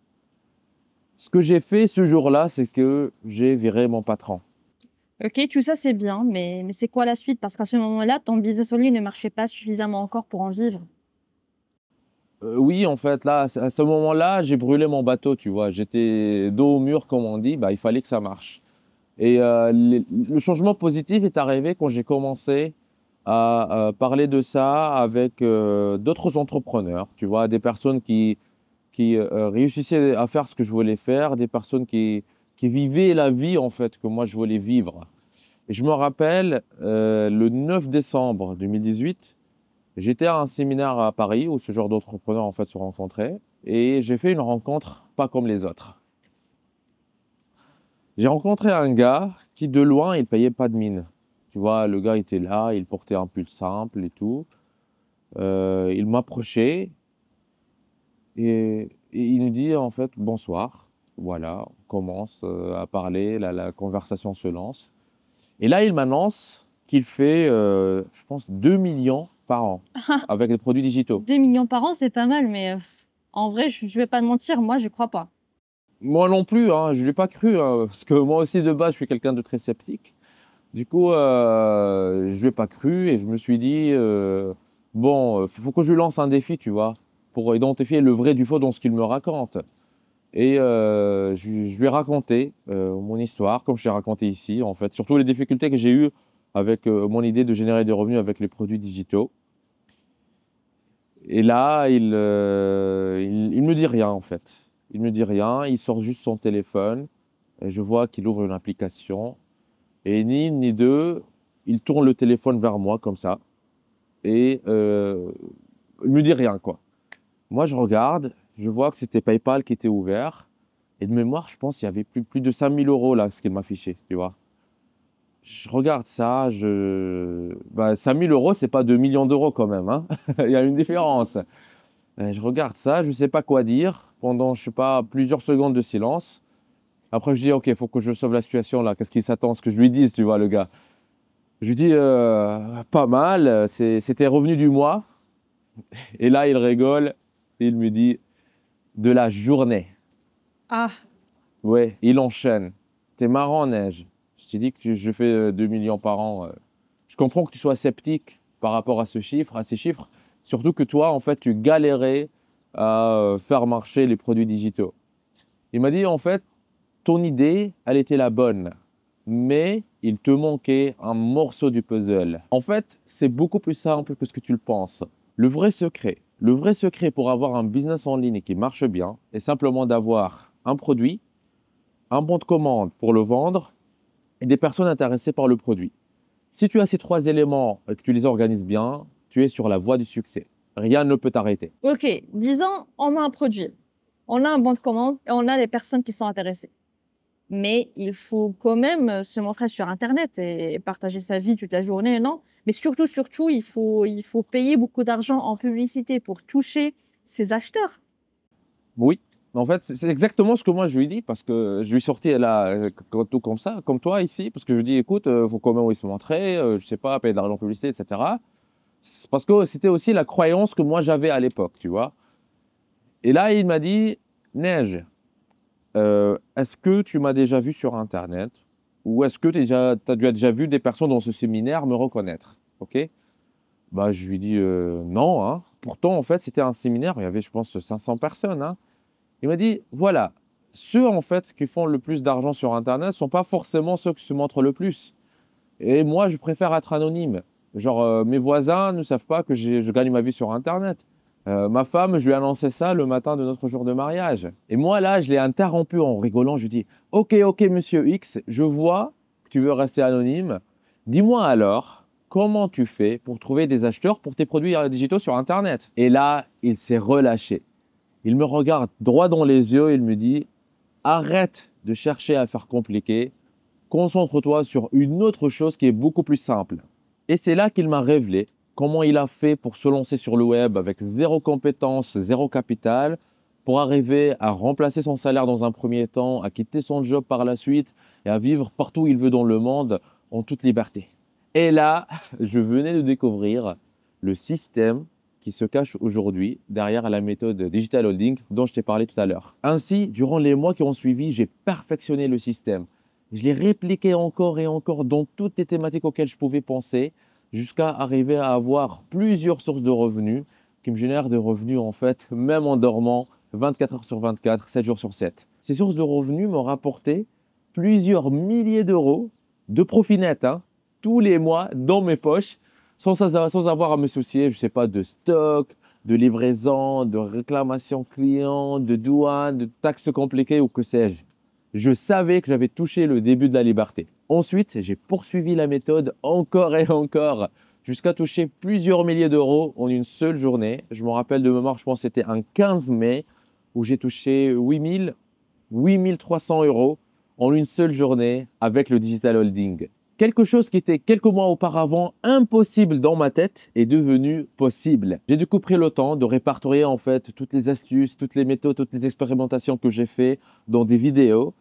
Ce que j'ai fait ce jour-là, c'est que j'ai viré mon patron. Ok, tout ça c'est bien, mais c'est quoi la suite? Parce qu'à ce moment-là, ton business en ligne ne marchait pas suffisamment encore pour en vivre. Oui, en fait, là, à ce moment-là, j'ai brûlé mon bateau, tu vois. J'étais dos au mur, comme on dit, bah, il fallait que ça marche. Et le changement positif est arrivé quand j'ai commencé à parler de ça avec d'autres entrepreneurs, tu vois, des personnes qui réussissaient à faire ce que je voulais faire, des personnes qui vivaient la vie en fait que moi je voulais vivre. Et je me rappelle, le 9 décembre 2018, j'étais à un séminaire à Paris où ce genre d'entrepreneurs en fait se rencontraient et j'ai fait une rencontre pas comme les autres. J'ai rencontré un gars qui, de loin, il payait pas de mine. Tu vois, le gars était là, il portait un pull simple et tout. Il m'approchait et il me dit en fait bonsoir. Voilà, on commence à parler, la conversation se lance. Et là, il m'annonce qu'il fait, je pense, 2 millions par an avec des produits digitaux. 2 millions par an, c'est pas mal, mais en vrai, je vais pas te mentir, moi, je crois pas. Moi non plus, hein, je ne l'ai pas cru, hein, parce que moi aussi de base, je suis quelqu'un de très sceptique. Du coup, je lui ai pas cru et je me suis dit, bon, faut que je lui lance un défi, tu vois, pour identifier le vrai du faux dans ce qu'il me raconte. Et je lui ai raconté mon histoire, comme je t'ai raconté ici, en fait, surtout les difficultés que j'ai eues avec mon idée de générer des revenus avec les produits digitaux. Et là, il me dit rien, en fait. Il me dit rien, il sort juste son téléphone et je vois qu'il ouvre une application. Et ni une ni deux, il tourne le téléphone vers moi comme ça et il me dit rien, quoi. Moi, je regarde, je vois que c'était PayPal qui était ouvert et de mémoire, je pense qu'il y avait plus de 5 000 € là, ce qu'il m'affichait, tu vois. Je regarde ça, 5 000 euros, c'est pas 2 millions d'euros quand même, hein. Il y a une différence. Je regarde ça, je sais pas quoi dire pendant, je sais pas, plusieurs secondes de silence. Après, je dis, OK, il faut que je sauve la situation là. Qu'est-ce qu'il s'attend à ce que je lui dise, tu vois, le gars? Je lui dis, pas mal, c'était revenu du mois. Et là, il rigole, et il me dit, de la journée. Ah, Ouais, il enchaîne. T'es marrant, Neige. Je t'ai dit que je fais 2 millions par an. Je comprends que tu sois sceptique par rapport à ce chiffre, à ces chiffres. Surtout que toi, en fait, tu galérais à faire marcher les produits digitaux. Il m'a dit, en fait, ton idée, elle était la bonne, mais il te manquait un morceau du puzzle. En fait, c'est beaucoup plus simple que ce que tu le penses. Le vrai secret pour avoir un business en ligne qui marche bien est simplement d'avoir un produit, un bon de commande pour le vendre et des personnes intéressées par le produit. Si tu as ces trois éléments et que tu les organises bien, tu es sur la voie du succès. Rien ne peut t'arrêter. ok. Disons, on a un produit, on a un bon de commande et on a les personnes qui sont intéressées. Mais il faut quand même se montrer sur Internet et partager sa vie toute la journée, non? Mais surtout, il faut payer beaucoup d'argent en publicité pour toucher ses acheteurs. Oui, en fait, c'est exactement ce que moi je lui dis parce que je lui sortis là, tout comme ça, comme toi ici, parce que je lui dis, écoute, faut quand même se montrer, je sais pas, payer de l'argent en publicité, etc. C'est parce que c'était aussi la croyance que moi j'avais à l'époque, tu vois. Et là, il m'a dit, Neige, est-ce que tu m'as déjà vu sur Internet ou est-ce que tu as déjà vu des personnes dans ce séminaire me reconnaître? Ok? Bah, je lui dis, non, hein. Pourtant, en fait, c'était un séminaire, il y avait, je pense, 500 personnes, hein. Il m'a dit, voilà, ceux en fait qui font le plus d'argent sur Internet ne sont pas forcément ceux qui se montrent le plus. Et moi, je préfère être anonyme. Genre, mes voisins ne savent pas que je gagne ma vie sur Internet. Ma femme, je lui ai annoncé ça le matin de notre jour de mariage. Et moi, là, je l'ai interrompu en rigolant. Je lui dis, ok, monsieur X, je vois que tu veux rester anonyme. Dis-moi alors, comment tu fais pour trouver des acheteurs pour tes produits digitaux sur Internet? Et là, il s'est relâché. Il me regarde droit dans les yeux et il me dit, arrête de chercher à faire compliqué, concentre-toi sur une autre chose qui est beaucoup plus simple. Et c'est là qu'il m'a révélé comment il a fait pour se lancer sur le web avec zéro compétence, zéro capital, pour arriver à remplacer son salaire dans un premier temps, à quitter son job par la suite et à vivre partout où il veut dans le monde en toute liberté. Et là, je venais de découvrir le système qui se cache aujourd'hui derrière la méthode Digital Holding dont je t'ai parlé tout à l'heure. Ainsi, durant les mois qui ont suivi, j'ai perfectionné le système. Je l'ai répliqué encore et encore dans toutes les thématiques auxquelles je pouvais penser, jusqu'à arriver à avoir plusieurs sources de revenus qui me génèrent des revenus en fait, même en dormant 24 heures sur 24, 7 jours sur 7. Ces sources de revenus m'ont rapporté plusieurs milliers d'euros de profit net, hein, tous les mois dans mes poches, sans avoir à me soucier, je ne sais pas, de stock, de livraison, de réclamation client, de douane, de taxes compliquées ou que sais-je. Je savais que j'avais touché le début de la liberté. Ensuite, j'ai poursuivi la méthode encore et encore jusqu'à toucher plusieurs milliers d'euros en une seule journée. Je me rappelle de mémoire, je pense que c'était un 15 mai où j'ai touché 8 300 euros en une seule journée avec le digital holding. Quelque chose qui était quelques mois auparavant impossible dans ma tête est devenu possible. J'ai du coup pris le temps de répertorier en fait toutes les astuces, toutes les méthodes, toutes les expérimentations que j'ai fait dans des vidéos.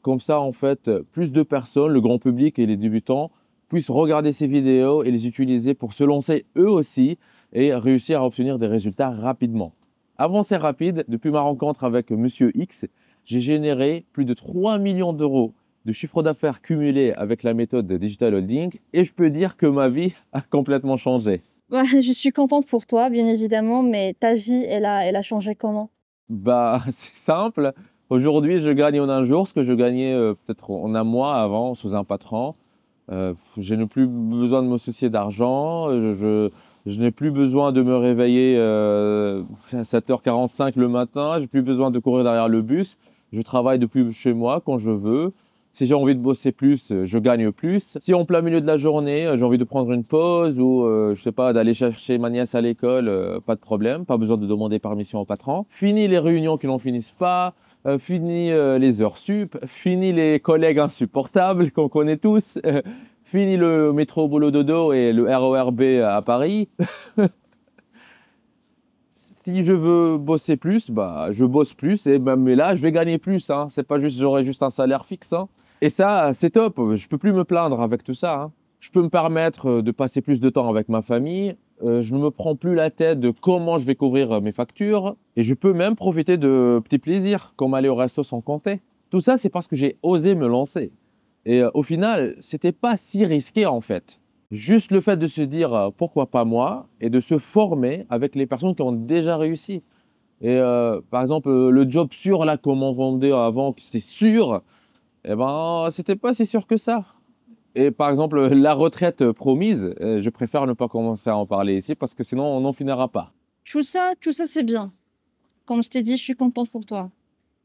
Comme ça, en fait, plus de personnes, le grand public et les débutants, puissent regarder ces vidéos et les utiliser pour se lancer eux aussi et réussir à obtenir des résultats rapidement. Avancée rapide, depuis ma rencontre avec Monsieur X, j'ai généré plus de 3 millions d'euros de chiffre d'affaires cumulé avec la méthode de Digital Holding et je peux dire que ma vie a complètement changé. Ouais, je suis contente pour toi, bien évidemment, mais ta vie, elle a changé comment? Bah, c'est simple. Aujourd'hui, je gagne en un jour ce que je gagnais peut-être en un mois avant sous un patron. Je n'ai plus besoin de me soucier d'argent. Je n'ai plus besoin de me réveiller à 7h45 le matin. Je n'ai plus besoin de courir derrière le bus. Je travaille depuis chez moi quand je veux. Si j'ai envie de bosser plus, je gagne plus. Si en plein milieu de la journée, j'ai envie de prendre une pause ou je sais pas, d'aller chercher ma nièce à l'école, pas de problème, pas besoin de demander permission au patron. Fini les réunions qui n'en finissent pas. fini les heures sup, fini les collègues insupportables qu'on connaît tous, fini le métro boulot dodo et le RER B à Paris. Si je veux bosser plus, bah, je bosse plus, et bah, mais là, je vais gagner plus. Hein. C'est pas juste, j'aurai juste un salaire fixe. Hein. Et ça, c'est top. Je peux plus me plaindre avec tout ça. Hein. Je peux me permettre de passer plus de temps avec ma famille. Je ne me prends plus la tête de comment je vais couvrir mes factures. Et je peux même profiter de petits plaisirs, comme aller au resto sans compter. Tout ça, c'est parce que j'ai osé me lancer. Et au final, c'était pas si risqué en fait. Juste le fait de se dire pourquoi pas moi et de se former avec les personnes qui ont déjà réussi. Et par exemple, le job sûr là, comme on vendait avant, que c'était sûr, eh ben, c'était pas si sûr que ça. Et par exemple, la retraite promise, je préfère ne pas commencer à en parler ici parce que sinon on n'en finira pas. Tout ça, c'est bien. Comme je t'ai dit, je suis contente pour toi.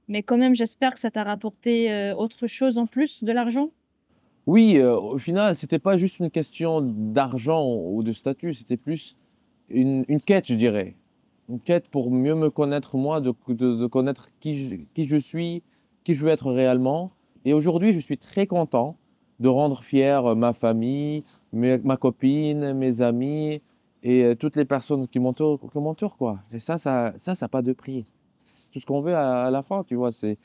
Mais quand même, j'espère que ça t'a rapporté autre chose en plus de l'argent. Oui, au final, c'était pas juste une question d'argent ou de statut, c'était plus une quête, je dirais. Une quête pour mieux me connaître moi, de connaître qui je suis, qui je veux être réellement. Et aujourd'hui, je suis très content de rendre fier ma famille, ma copine, mes amis et toutes les personnes qui m'entourent, quoi. Et ça n'a pas de prix. C'est tout ce qu'on veut à la fin, tu vois, c'est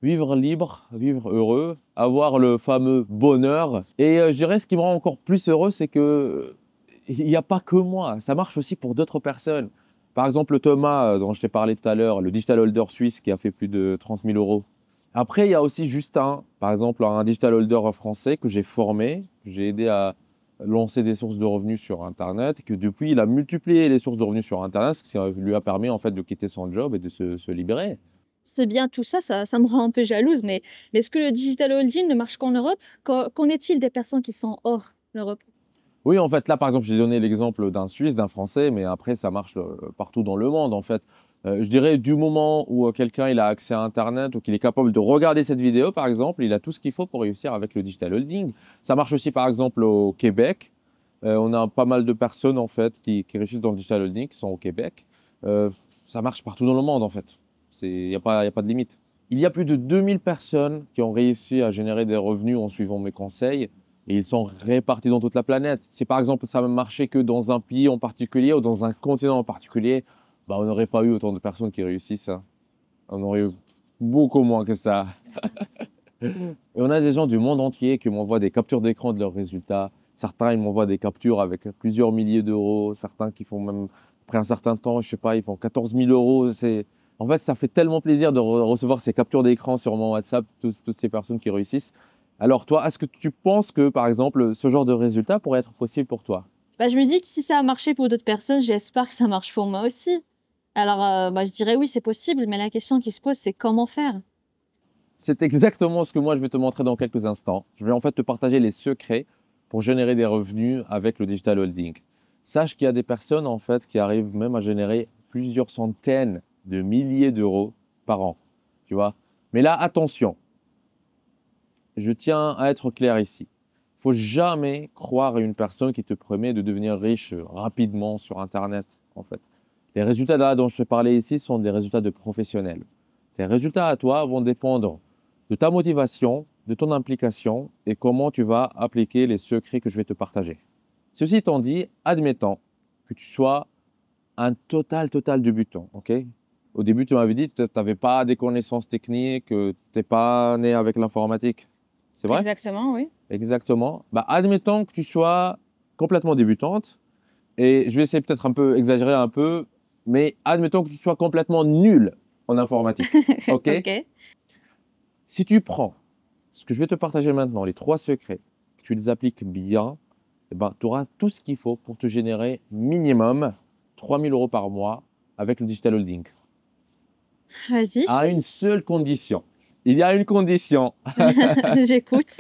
vivre libre, vivre heureux, avoir le fameux bonheur. Et je dirais ce qui me rend encore plus heureux, c'est que il n'y a pas que moi, ça marche aussi pour d'autres personnes. Par exemple, Thomas, dont je t'ai parlé tout à l'heure, le digital holder suisse qui a fait plus de 30 000 euros. Après, il y a aussi Justin, par exemple, un digital holder français que j'ai formé, que j'ai aidé à lancer des sources de revenus sur Internet, et que depuis, il a multiplié les sources de revenus sur Internet, ce qui lui a permis en fait de quitter son job et de se libérer. C'est bien tout ça, ça me rend un peu jalouse, mais est-ce que le digital holding ne marche qu'en Europe? Qu'en est-il des personnes qui sont hors l'Europe? Oui, en fait, là, par exemple, j'ai donné l'exemple d'un Suisse, d'un Français, mais après, ça marche partout dans le monde, en fait. Je dirais, du moment où quelqu'un il a accès à Internet ou qu'il est capable de regarder cette vidéo, par exemple, il a tout ce qu'il faut pour réussir avec le digital holding. Ça marche aussi, par exemple, au Québec. On a pas mal de personnes, en fait, qui réussissent dans le digital holding, qui sont au Québec. Ça marche partout dans le monde, en fait. Il y a pas de limite. Il y a plus de 2 000 personnes qui ont réussi à générer des revenus en suivant mes conseils et ils sont répartis dans toute la planète. Si par exemple ça ne marchait que dans un pays en particulier ou dans un continent en particulier, bah, on n'aurait pas eu autant de personnes qui réussissent. Hein. On aurait eu beaucoup moins que ça. Et on a des gens du monde entier qui m'envoient des captures d'écran de leurs résultats. Certains, ils m'envoient des captures avec plusieurs milliers d'euros. Certains qui font même, après un certain temps, je sais pas, ils font 14 000 euros. En fait, ça fait tellement plaisir de recevoir ces captures d'écran sur mon WhatsApp, toutes ces personnes qui réussissent. Alors toi, est-ce que tu penses que, par exemple, ce genre de résultat pourrait être possible pour toi? Bah, je me dis que si ça a marché pour d'autres personnes, j'espère que ça marche pour moi aussi. Alors, bah, je dirais oui, c'est possible, mais la question qui se pose, c'est comment faire? C'est exactement ce que moi je vais te montrer dans quelques instants. Je vais en fait te partager les secrets pour générer des revenus avec le digital holding. Sache qu'il y a des personnes en fait qui arrivent même à générer plusieurs centaines de milliers d'euros par an, tu vois. Mais là, attention, je tiens à être clair ici. Il faut jamais croire à une personne qui te promet de devenir riche rapidement sur Internet, en fait. Les résultats là dont je te parlais ici sont des résultats de professionnels. Tes résultats à toi vont dépendre de ta motivation, de ton implication et comment tu vas appliquer les secrets que je vais te partager. Ceci étant dit, admettons que tu sois un total débutant, ok? Au début, tu m'avais dit que tu n'avais pas des connaissances techniques, que tu n'es pas né avec l'informatique. C'est vrai? Exactement, oui. Exactement. Bah, admettons que tu sois complètement débutante et je vais essayer peut-être un peu exagérer un peu, mais admettons que tu sois complètement nul en informatique. Ok? Ok. Si tu prends ce que je vais te partager maintenant, les 3 secrets, que tu les appliques bien, eh ben, tu auras tout ce qu'il faut pour te générer minimum 3 000 euros par mois avec le digital holding. Vas-y, À une seule condition. Il y a une condition. j'écoute.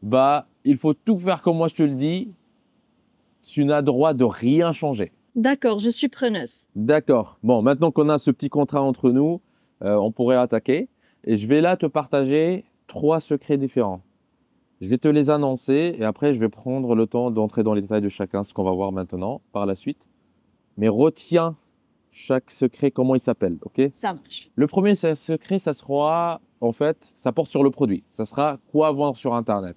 Bah, il faut tout faire comme moi je te le dis. Tu n'as droit de rien changer. D'accord, je suis preneuse. D'accord. Bon, maintenant qu'on a ce petit contrat entre nous, on pourrait attaquer. Et je vais là te partager 3 secrets différents. Je vais te les annoncer et après, je vais prendre le temps d'entrer dans les détails de chacun, ce qu'on va voir maintenant par la suite. Mais retiens chaque secret, comment il s'appelle, ok? Ça marche. Le premier secret, ça sera, en fait, ça porte sur le produit. Ça sera quoi vendre sur Internet.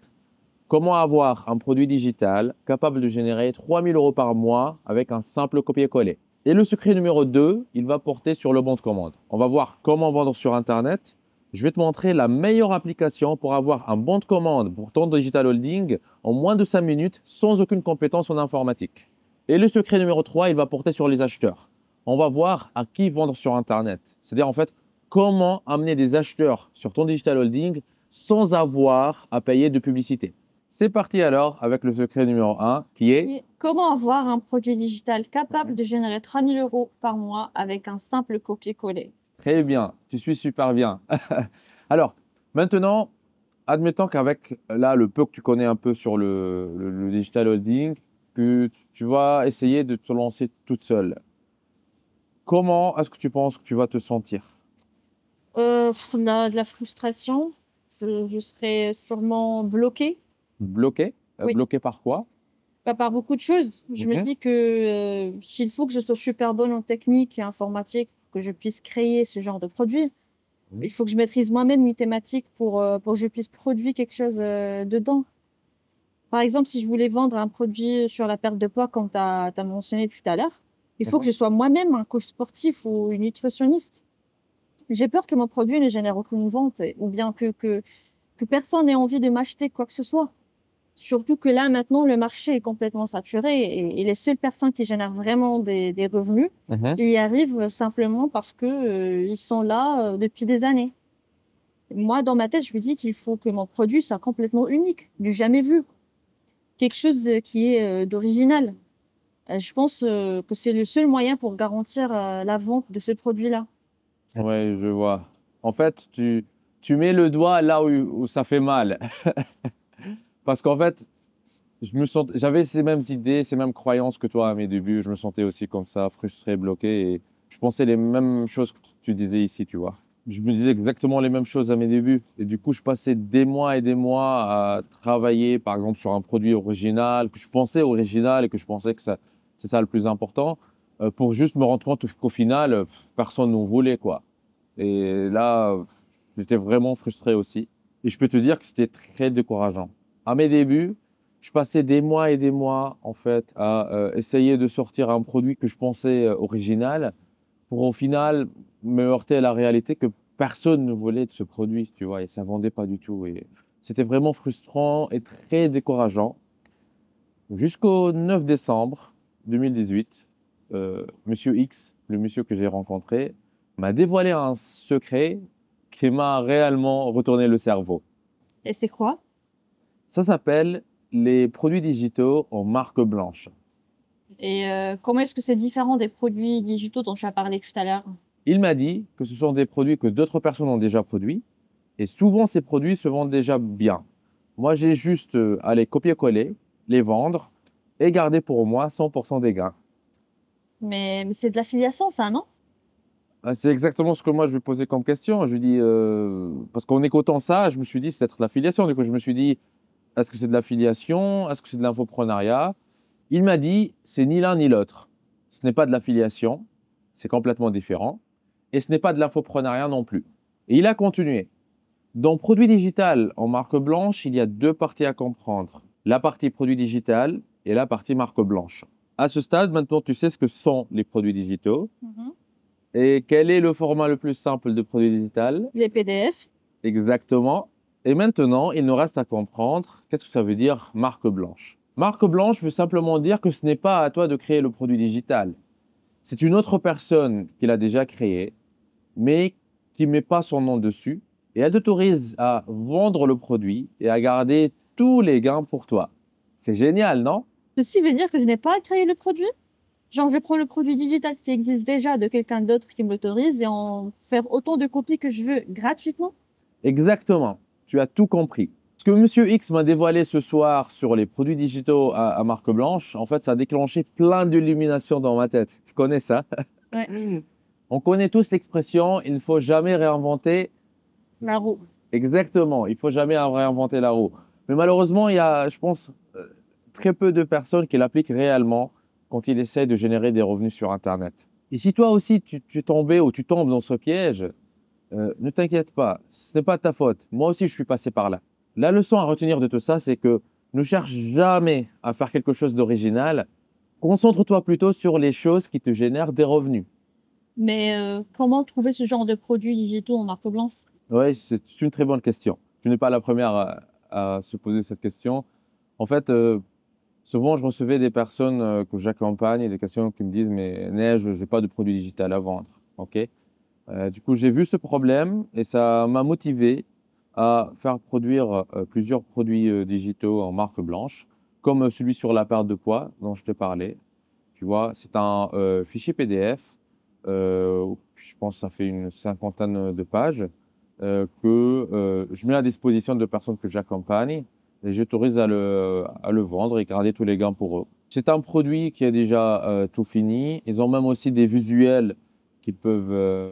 Comment avoir un produit digital capable de générer 3 000 € par mois avec un simple copier-coller. Et le secret numéro 2, il va porter sur le bon de commande. On va voir comment vendre sur Internet. Je vais te montrer la meilleure application pour avoir un bon de commande pour ton digital holding en moins de 5 minutes sans aucune compétence en informatique. Et le secret numéro 3, il va porter sur les acheteurs. On va voir à qui vendre sur Internet. C'est-à-dire en fait, comment amener des acheteurs sur ton digital holding sans avoir à payer de publicité. C'est parti alors avec le secret numéro 1 qui est... Comment avoir un produit digital capable de générer 3 000 € par mois avec un simple copier-coller. Très bien, tu suis super bien. Alors, maintenant, admettons qu'avec là, le peu que tu connais un peu sur le digital holding, que tu vas essayer de te lancer toute seule. Comment est-ce que tu penses que tu vas te sentir? De la frustration. Je serais sûrement bloquée. Bloqué? Oui. Bloqué par quoi? Par beaucoup de choses. Je me dis que s'il faut que je sois super bonne en technique et informatique pour que je puisse créer ce genre de produit, il faut que je maîtrise moi-même une thématique pour que je puisse produire quelque chose dedans. Par exemple, si je voulais vendre un produit sur la perte de poids, comme tu as mentionné tout à l'heure, il faut que je sois moi-même un coach sportif ou une nutritionniste. J'ai peur que mon produit ne génère aucune vente ou bien que personne n'ait envie de m'acheter quoi que ce soit. Surtout que là, maintenant, le marché est complètement saturé et les seules personnes qui génèrent vraiment des revenus, ils y arrivent simplement parce que ils sont là depuis des années. Moi, dans ma tête, je me dis qu'il faut que mon produit soit complètement unique, du jamais vu. Quelque chose qui est d'original. Je pense que c'est le seul moyen pour garantir la vente de ce produit-là. Ouais, je vois. En fait, tu mets le doigt là où ça fait mal. Parce qu'en fait, j'avais ces mêmes idées, ces mêmes croyances que toi à mes débuts. Je me sentais aussi comme ça, frustré, bloqué. Et je pensais les mêmes choses que tu disais ici, tu vois. Je me disais exactement les mêmes choses à mes débuts. Et du coup, je passais des mois et des mois à travailler, par exemple, sur un produit original, que je pensais original et que je pensais que c'est ça le plus important, pour juste me rendre compte qu'au final, personne n'en voulait, quoi. Et là, j'étais vraiment frustré aussi. Et je peux te dire que c'était très décourageant. À mes débuts, je passais des mois et des mois, en fait, à essayer de sortir un produit que je pensais original, pour au final me heurter à la réalité que personne ne voulait de ce produit, tu vois, et ça vendait pas du tout. Et c'était vraiment frustrant et très décourageant. Jusqu'au 9 décembre 2018, Monsieur X, le monsieur que j'ai rencontré, m'a dévoilé un secret qui m'a réellement retourné le cerveau. Et c'est quoi? Ça s'appelle les produits digitaux en marque blanche. Et comment est-ce que c'est différent des produits digitaux dont tu as parlé tout à l'heure? Il m'a dit que ce sont des produits que d'autres personnes ont déjà produits et souvent ces produits se vendent déjà bien. Moi, j'ai juste à les copier-coller, les vendre et garder pour moi 100% des gains. Mais c'est de l'affiliation, ça, non? Ah, c'est exactement ce que moi je lui posais comme question. Je lui dis, parce qu'en écoutant ça, je me suis dit c'est peut-être l'affiliation. Du coup, je me suis dit, est-ce que c'est de l'affiliation? Est-ce que c'est de l'infoprenariat? Il m'a dit, c'est ni l'un ni l'autre. Ce n'est pas de l'affiliation, c'est complètement différent. Et ce n'est pas de l'infoprenariat non plus. Et il a continué. Dans produit digital en marque blanche, il y a deux parties à comprendre. La partie produit digital et la partie marque blanche. À ce stade, maintenant, tu sais ce que sont les produits digitaux. Et quel est le format le plus simple de produit digital? Les PDF. Exactement. Et maintenant, il nous reste à comprendre qu'est-ce que ça veut dire marque blanche. Marque blanche veut simplement dire que ce n'est pas à toi de créer le produit digital. C'est une autre personne qui l'a déjà créé, mais qui ne met pas son nom dessus. Et elle t'autorise à vendre le produit et à garder tous les gains pour toi. C'est génial, non? Ceci veut dire que je n'ai pas à créer le produit? Genre, je prends le produit digital qui existe déjà de quelqu'un d'autre qui m'autorise et en faire autant de copies que je veux gratuitement? Exactement. Tu as tout compris. Ce que Monsieur X m'a dévoilé ce soir sur les produits digitaux à marque blanche, en fait, ça a déclenché plein d'illuminations dans ma tête. Tu connais ça? Ouais. On connaît tous l'expression, il ne faut jamais réinventer. La roue. Exactement, il ne faut jamais réinventer la roue. Mais malheureusement, il y a, je pense, très peu de personnes qui l'appliquent réellement quand ils essaient de générer des revenus sur Internet. Et si toi aussi tu es tombé ou tu tombes dans ce piège, ne t'inquiète pas, ce n'est pas ta faute. Moi aussi, je suis passé par là. La leçon à retenir de tout ça, c'est que ne cherche jamais à faire quelque chose d'original. Concentre-toi plutôt sur les choses qui te génèrent des revenus. Mais comment trouver ce genre de produits digitaux en marque blanche? Oui, c'est une très bonne question. Tu n'es pas la première à se poser cette question. En fait, souvent, je recevais des personnes que j'accompagne et des questions qui me disent: «Mais Neige, je n'ai pas de produit digital à vendre». OK? Du coup, j'ai vu ce problème et ça m'a motivé à faire produire plusieurs produits digitaux en marque blanche, comme celui sur la perte de poids dont je te parlais. Tu vois, c'est un fichier PDF, je pense que ça fait une cinquantaine de pages, que je mets à disposition de personnes que j'accompagne et j'autorise à le vendre et garder tous les gains pour eux. C'est un produit qui est déjà tout fini. Ils ont même aussi des visuels qu'ils peuvent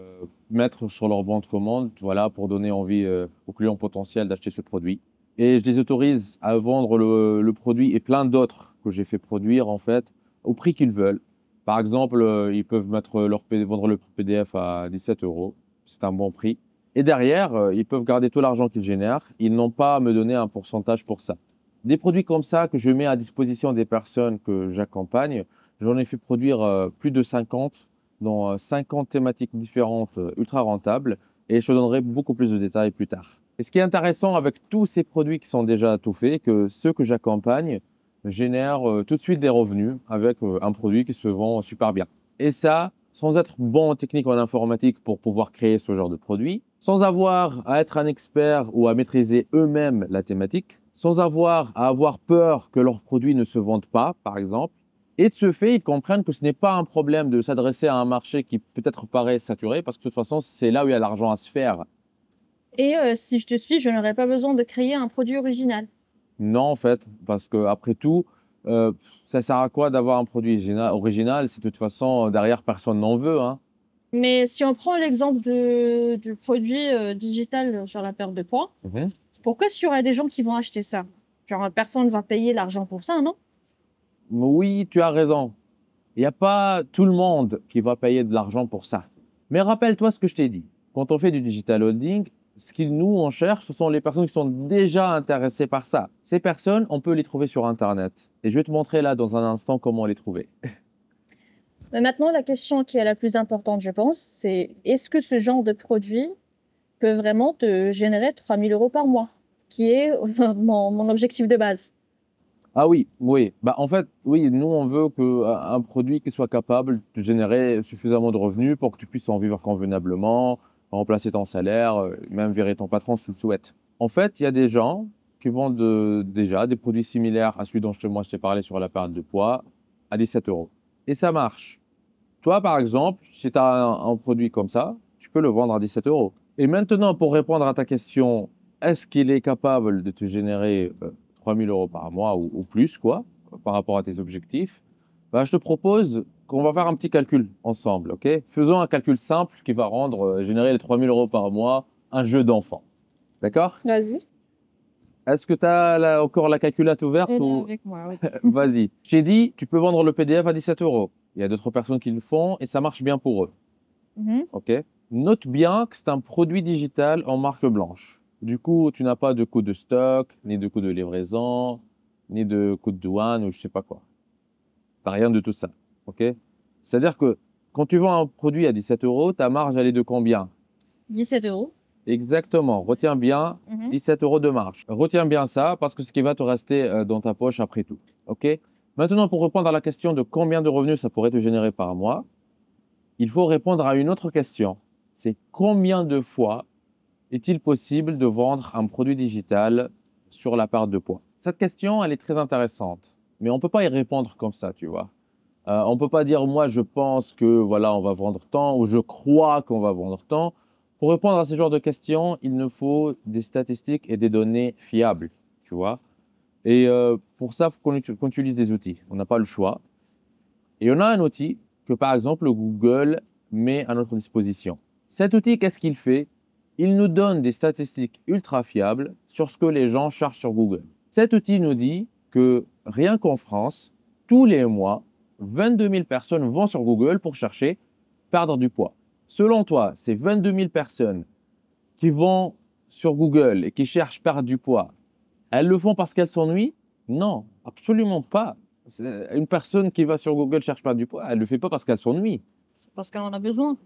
mettre sur leur banc de commande, voilà, pour donner envie aux clients potentiels d'acheter ce produit. Et je les autorise à vendre le produit et plein d'autres que j'ai fait produire en fait au prix qu'ils veulent. Par exemple, ils peuvent mettre vendre le PDF à 17 €. C'est un bon prix. Et derrière, ils peuvent garder tout l'argent qu'ils génèrent. Ils n'ont pas à me donner un pourcentage pour ça. Des produits comme ça que je mets à disposition des personnes que j'accompagne, j'en ai fait produire plus de 50 dans 50 thématiques différentes, ultra rentables. Et je te donnerai beaucoup plus de détails plus tard. Et ce qui est intéressant avec tous ces produits qui sont déjà tout faits, que ceux que j'accompagne génèrent tout de suite des revenus avec un produit qui se vend super bien. Et ça, sans être bon en technique ou en informatique pour pouvoir créer ce genre de produit, sans avoir à être un expert ou à maîtriser eux-mêmes la thématique, sans avoir à avoir peur que leurs produits ne se vendent pas, par exemple. Et de ce fait, ils comprennent que ce n'est pas un problème de s'adresser à un marché qui peut-être paraît saturé, parce que de toute façon, c'est là où il y a l'argent à se faire. Et si je te suis, je n'aurais pas besoin de créer un produit original. Non, en fait, parce qu'après tout, ça sert à quoi d'avoir un produit original si de toute façon, derrière, personne n'en veut, hein? Mais si on prend l'exemple du produit digital sur la perte de poids, Mmh. pourquoi est-ce qu'il y aurait des gens qui vont acheter ça? Genre, personne ne va payer l'argent pour ça, non? Oui, tu as raison. Il y a pas tout le monde qui va payer de l'argent pour ça. Mais rappelle-toi ce que je t'ai dit. Quand on fait du digital holding, ce qu'ils nous, on cherche, ce sont les personnes qui sont déjà intéressées par ça. Ces personnes, on peut les trouver sur Internet. Et je vais te montrer là, dans un instant, comment les trouver. Mais maintenant, la question qui est la plus importante, je pense, c'est est-ce que ce genre de produit peut vraiment te générer 3 000 € par mois, qui est mon objectif de base? Ah oui, oui. Bah, en fait, oui, nous, on veut qu'un produit qui soit capable de générer suffisamment de revenus pour que tu puisses en vivre convenablement, remplacer ton salaire, même virer ton patron si tu le souhaites. En fait, il y a des gens qui vendent déjà des produits similaires à celui dont moi, je t'ai parlé sur la perte de poids à 17 €. Et ça marche. Toi, par exemple, si tu as un produit comme ça, tu peux le vendre à 17 €. Et maintenant, pour répondre à ta question, est-ce qu'il est capable de te générer 3 000 € par mois ou plus, quoi, par rapport à tes objectifs? Bah, je te propose qu'on va faire un petit calcul ensemble, ok? Faisons un calcul simple qui va rendre générer les 3 000 € par mois un jeu d'enfant. D'accord? Vas-y. Est-ce que tu as encore la calculette ouverte Elle est ou avec moi, oui. vas-y. J'ai dit, tu peux vendre le PDF à 17 €. Il y a d'autres personnes qui le font et ça marche bien pour eux. Mhm. OK? Note bien que c'est un produit digital en marque blanche. Du coup, tu n'as pas de coût de stock, ni de coût de livraison, ni de coût de douane ou je sais pas quoi. Tu as rien de tout ça. OK? C'est-à-dire que quand tu vends un produit à 17 €, ta marge, elle est de combien? 17 €. Exactement. Retiens bien Mhm. 17 € de marge. Retiens bien ça parce que c'est ce qui va te rester dans ta poche après tout. OK? Maintenant, pour répondre à la question de combien de revenus ça pourrait te générer par mois, il faut répondre à une autre question. C'est combien de fois est-il possible de vendre un produit digital sur la perte de poids? Cette question, elle est très intéressante, mais on ne peut pas y répondre comme ça, tu vois. On ne peut pas dire, moi, je pense que voilà, on va vendre tant ou je crois qu'on va vendre tant. Pour répondre à ce genre de questions, il nous faut des statistiques et des données fiables, tu vois. Et pour ça, il faut qu'on utilise des outils. On n'a pas le choix. Et on a un outil que, par exemple, Google met à notre disposition. Cet outil, qu'est-ce qu'il fait? Il nous donne des statistiques ultra fiables sur ce que les gens cherchent sur Google. Cet outil nous dit que rien qu'en France, tous les mois, 22 000 personnes vont sur Google pour chercher perdre du poids. Selon toi, ces 22 000 personnes qui vont sur Google et qui cherchent perdre du poids, elles le font parce qu'elles s'ennuient? Non, absolument pas. Une personne qui va sur Google cherche perdre du poids, elle ne le fait pas parce qu'elle s'ennuie. Parce qu'on en a besoin.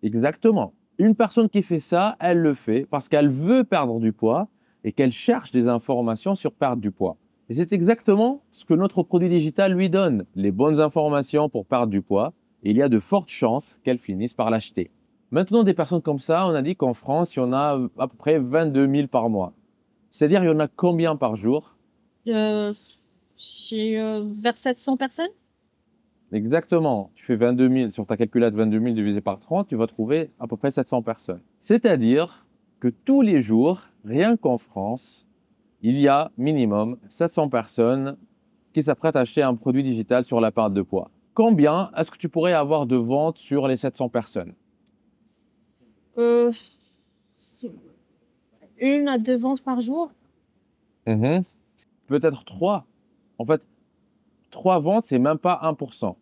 Exactement. Une personne qui fait ça, elle le fait parce qu'elle veut perdre du poids et qu'elle cherche des informations sur perdre du poids. Et c'est exactement ce que notre produit digital lui donne, les bonnes informations pour perdre du poids. Et il y a de fortes chances qu'elle finisse par l'acheter. Maintenant, des personnes comme ça, on a dit qu'en France, il y en a à peu près 22 000 par mois. C'est-à-dire, il y en a combien par jour? Vers 700 personnes. Exactement. Tu fais 22 000 sur ta calculette, 22 000 divisé par 30, tu vas trouver à peu près 700 personnes. C'est-à-dire que tous les jours, rien qu'en France, il y a minimum 700 personnes qui s'apprêtent à acheter un produit digital sur la perte de poids. Combien est-ce que tu pourrais avoir de ventes sur les 700 personnes? Euh, 1 à 2 ventes par jour. Peut-être 3. En fait, 3 ventes, c'est même pas 1%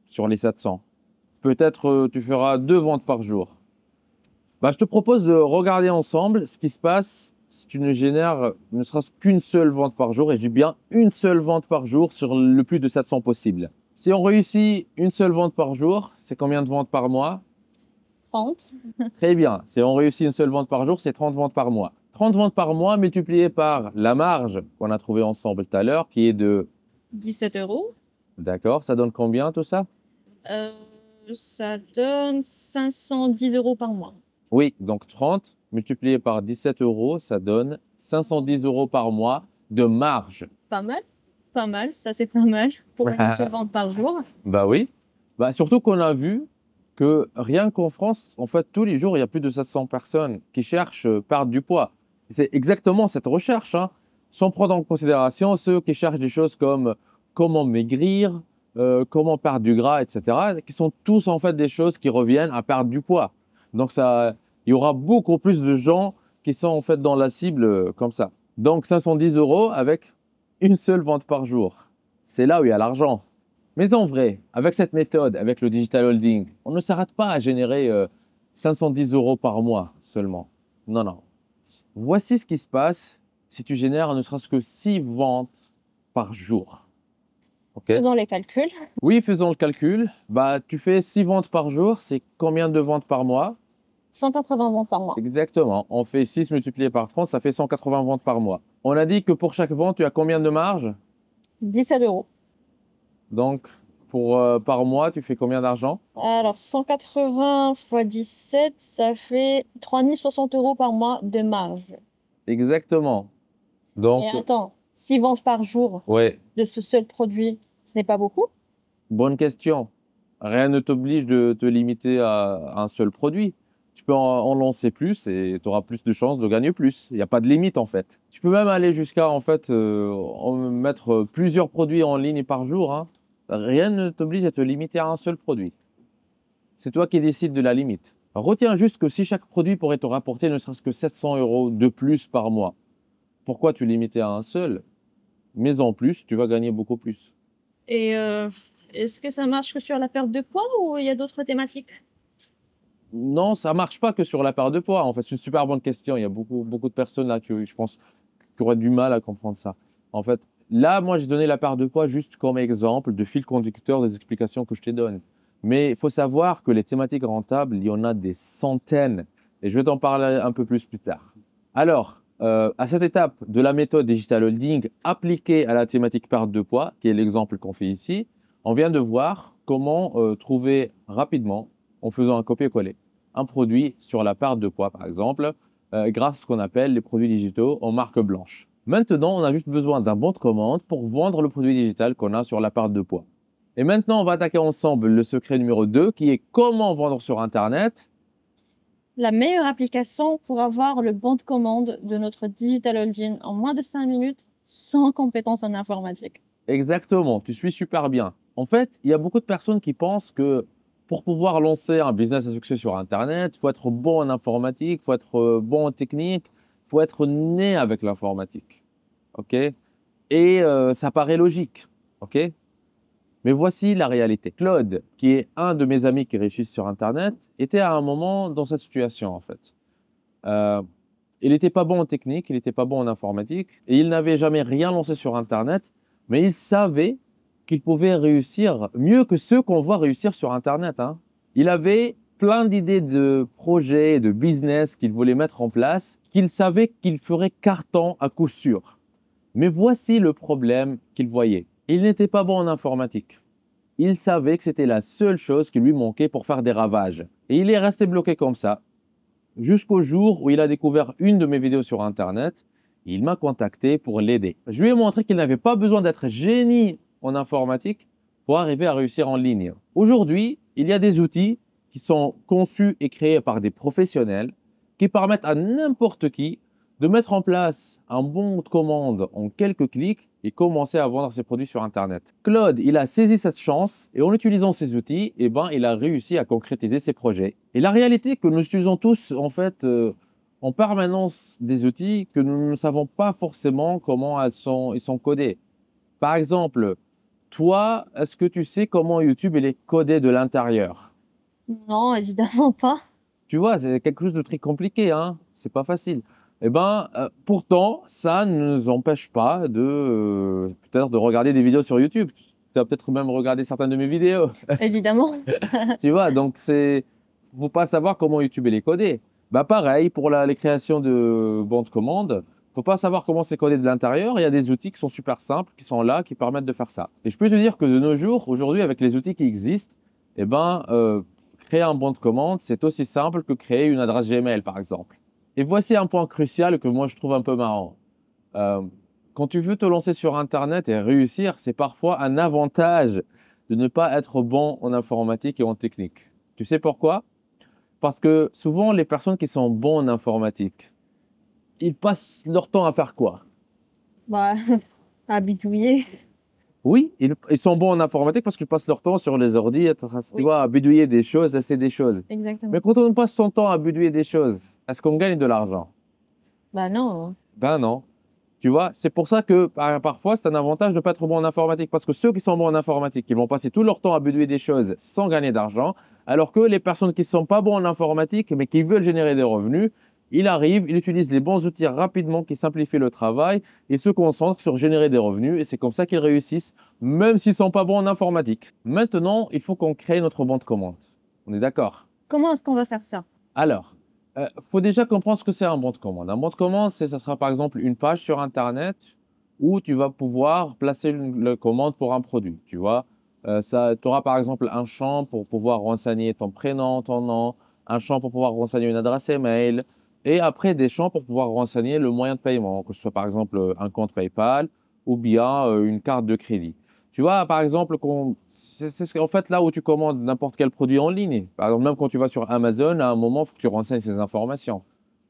sur les 700. Peut-être tu feras 2 ventes par jour. Bah, je te propose de regarder ensemble ce qui se passe si tu ne génères ne serait-ce qu'une seule vente par jour. Et je dis bien une seule vente par jour sur le plus de 700 possible. Si on réussit une seule vente par jour, c'est combien de ventes par mois? 30. Très bien. Si on réussit une seule vente par jour, c'est 30 ventes par mois. 30 ventes par mois multiplié par la marge qu'on a trouvée ensemble tout à l'heure, qui est de 17 euros. D'accord, ça donne combien tout ça? Ça donne 510 euros par mois. Oui, donc 30 multiplié par 17 euros, ça donne 510 euros par mois de marge. Pas mal. Pas mal. Ça, c'est pas mal pour une seule vente par jour. Bah oui. Bah, surtout qu'on a vu que rien qu'en France, en fait, tous les jours, il y a plus de 700 personnes qui cherchent perdre du poids. C'est exactement cette recherche, hein, sans prendre en considération ceux qui cherchent des choses comme comment maigrir, comment perdre du gras, etc., qui sont tous en fait des choses qui reviennent à perdre du poids. Donc ça, il y aura beaucoup plus de gens qui sont en fait dans la cible comme ça. Donc 510 euros avec une seule vente par jour. C'est là où il y a l'argent. Mais en vrai, avec cette méthode, avec le digital holding, on ne s'arrête pas à générer 510 euros par mois seulement. Non, non. Voici ce qui se passe si tu génères ne serait-ce que 6 ventes par jour. Ok? Faisons les calculs. Oui, faisons le calcul. Bah, tu fais 6 ventes par jour, c'est combien de ventes par mois? 180 ventes par mois. Exactement. On fait 6 multiplié par 30, ça fait 180 ventes par mois. On a dit que pour chaque vente, tu as combien de marge? 17 euros. Donc, par mois, tu fais combien d'argent? Alors, 180 fois 17, ça fait 3060 euros par mois de marge. Exactement. Donc, Et attends, 6 ventes par jour ouais, de ce seul produit, ce n'est pas beaucoup? bonne question. Rien ne t'oblige de te limiter à un seul produit. Tu peux en lancer plus et tu auras plus de chances de gagner plus. Il n'y a pas de limite en fait. Tu peux même aller jusqu'à en fait mettre plusieurs produits en ligne par jour, hein. Rien ne t'oblige à te limiter à un seul produit. C'est toi qui décides de la limite. Retiens juste que si chaque produit pourrait te rapporter ne serait-ce que 700 euros de plus par mois, pourquoi tu limiter à un seul? Mais en plus, tu vas gagner beaucoup plus. Et est-ce que ça marche que sur la perte de poids ou il y a d'autres thématiques? Non, ça marche pas que sur la perte de poids. En fait, c'est une super bonne question. Il y a beaucoup, beaucoup de personnes là qui, je pense, qui auraient du mal à comprendre ça. En fait, là, moi, j'ai donné la perte de poids juste comme exemple de fil conducteur des explications que je te donne. Mais il faut savoir que les thématiques rentables, il y en a des centaines. Et je vais t'en parler un peu plus tard. Alors, à cette étape de la méthode Digital Holding appliquée à la thématique perte de poids, qui est l'exemple qu'on fait ici, on vient de voir comment trouver rapidement, en faisant un copier-coller, un produit sur la perte de poids, par exemple, grâce à ce qu'on appelle les produits digitaux en marque blanche. Maintenant, on a juste besoin d'un bon de commande pour vendre le produit digital qu'on a sur la perte de poids. Et maintenant, on va attaquer ensemble le secret numéro 2, qui est comment vendre sur Internet. La meilleure application pour avoir le bon de commande de notre Digital Holding en moins de 5 minutes sans compétences en informatique. Exactement, tu suis super bien. En fait, il y a beaucoup de personnes qui pensent que pour pouvoir lancer un business à succès sur Internet, il faut être bon en informatique, il faut être bon en technique, il faut être né avec l'informatique. OK? Et ça paraît logique. OK? Mais voici la réalité. Claude, qui est un de mes amis qui réussissent sur Internet, était à un moment dans cette situation en fait. Il n'était pas bon en technique, il n'était pas bon en informatique, et il n'avait jamais rien lancé sur Internet, mais il savait qu'il pouvait réussir mieux que ceux qu'on voit réussir sur Internet, hein. Il avait plein d'idées de projets, de business qu'il voulait mettre en place, qu'il savait qu'il ferait carton à coup sûr. Mais voici le problème qu'il voyait. Il n'était pas bon en informatique. Il savait que c'était la seule chose qui lui manquait pour faire des ravages. Et il est resté bloqué comme ça, jusqu'au jour où il a découvert une de mes vidéos sur Internet. Il m'a contacté pour l'aider. Je lui ai montré qu'il n'avait pas besoin d'être génie en informatique pour arriver à réussir en ligne. Aujourd'hui, il y a des outils qui sont conçus et créés par des professionnels qui permettent à n'importe qui de mettre en place un bon de commande en quelques clics et commencer à vendre ses produits sur Internet. Claude, il a saisi cette chance et en utilisant ces outils, il a réussi à concrétiser ses projets. Et la réalité est que nous utilisons tous en fait en permanence des outils que nous ne savons pas forcément comment ils sont codés. Par exemple, toi, est-ce que tu sais comment YouTube il est codé de l'intérieur? Non, évidemment pas. Tu vois, c'est quelque chose de très compliqué, hein? C'est pas facile. Pourtant, ça ne nous empêche pas de peut-être de regarder des vidéos sur YouTube. Tu as peut-être même regardé certaines de mes vidéos. Évidemment. Tu vois, donc faut pas savoir comment YouTube est codé. Bah pareil pour les créations de bons de commande. Faut pas savoir comment c'est codé de l'intérieur. Il y a des outils qui sont super simples, qui sont là, qui permettent de faire ça. Et je peux te dire que de nos jours, aujourd'hui, avec les outils qui existent, créer un bon de commande, c'est aussi simple que créer une adresse Gmail, par exemple. Et voici un point crucial que moi je trouve un peu marrant. Quand tu veux te lancer sur Internet et réussir, c'est parfois un avantage de ne pas être bon en informatique et en technique. Tu sais pourquoi? Parce que souvent, les personnes qui sont bons en informatique, ils passent leur temps à faire quoi? Bah, à bidouiller. Oui, ils sont bons en informatique parce qu'ils passent leur temps sur les ordi, tu vois, à bidouiller des choses, à essayer des choses. Exactement. Mais quand on passe son temps à bidouiller des choses, est-ce qu'on gagne de l'argent? Bah non. Ben non. Tu vois, c'est pour ça que parfois, c'est un avantage de ne pas être bon en informatique. Parce que ceux qui sont bons en informatique, ils vont passer tout leur temps à bidouiller des choses sans gagner d'argent. Alors que les personnes qui ne sont pas bons en informatique, mais qui veulent générer des revenus, ils arrivent, ils utilisent les bons outils rapidement qui simplifient le travail et se concentrent sur générer des revenus. Et c'est comme ça qu'ils réussissent, même s'ils ne sont pas bons en informatique. Maintenant, il faut qu'on crée notre bon de commande. On est d'accord? Comment est-ce qu'on va faire ça? Alors, faut déjà comprendre ce que c'est un bon de commande. Un bon de commande, ça sera par exemple une page sur Internet où tu vas pouvoir placer une commande pour un produit. Tu vois, tu auras par exemple un champ pour pouvoir renseigner ton prénom, ton nom, un champ pour pouvoir renseigner une adresse email, et après des champs pour pouvoir renseigner le moyen de paiement, que ce soit par exemple un compte PayPal ou bien une carte de crédit. Tu vois, par exemple, en fait là où tu commandes n'importe quel produit en ligne. Par exemple, même quand tu vas sur Amazon, à un moment, il faut que tu renseignes ces informations.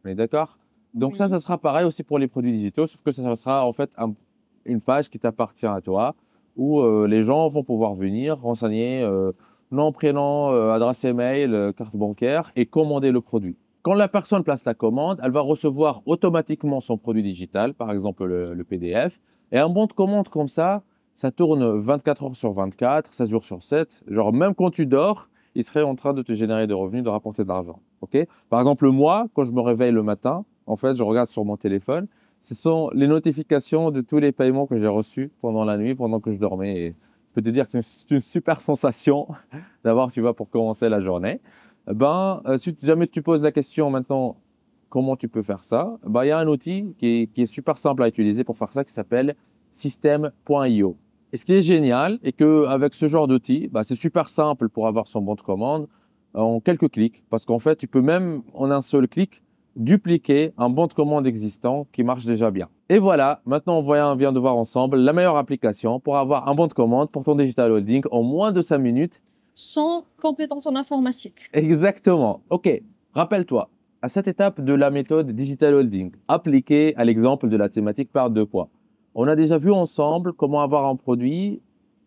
On est d'accord? Donc ça Oui. sera pareil aussi pour les produits digitaux, sauf que ça sera en fait une page qui t'appartient à toi, où les gens vont pouvoir venir renseigner nom, prénom, adresse email, carte bancaire et commander le produit. Quand la personne place la commande, elle va recevoir automatiquement son produit digital, par exemple le PDF, et un bon de commande comme ça tourne 24 heures sur 24, 7 jours sur 7. Genre, même quand tu dors, il serait en train de te générer des revenus, de rapporter de l'argent. Ok? Par exemple, moi, quand je me réveille le matin, en fait, je regarde sur mon téléphone. Ce sont les notifications de tous les paiements que j'ai reçus pendant la nuit, pendant que je dormais. Et je peux te dire que c'est une super sensation d'avoir, tu vois, pour commencer la journée. Si jamais tu poses la question maintenant, comment tu peux faire ça? Il y a un outil qui est super simple à utiliser pour faire ça qui s'appelle System.io. Et ce qui est génial est qu'avec ce genre d'outil, c'est super simple pour avoir son bon de commande en quelques clics. Parce qu'en fait, tu peux même en un seul clic dupliquer un bon de commande existant qui marche déjà bien. Et voilà, maintenant on vient de voir ensemble la meilleure application pour avoir un bon de commande pour ton digital holding en moins de 5 minutes. Sans compétences en informatique. Exactement. Ok, rappelle-toi, à cette étape de la méthode digital holding, appliquée à l'exemple de la thématique par deux poids. On a déjà vu ensemble comment avoir un produit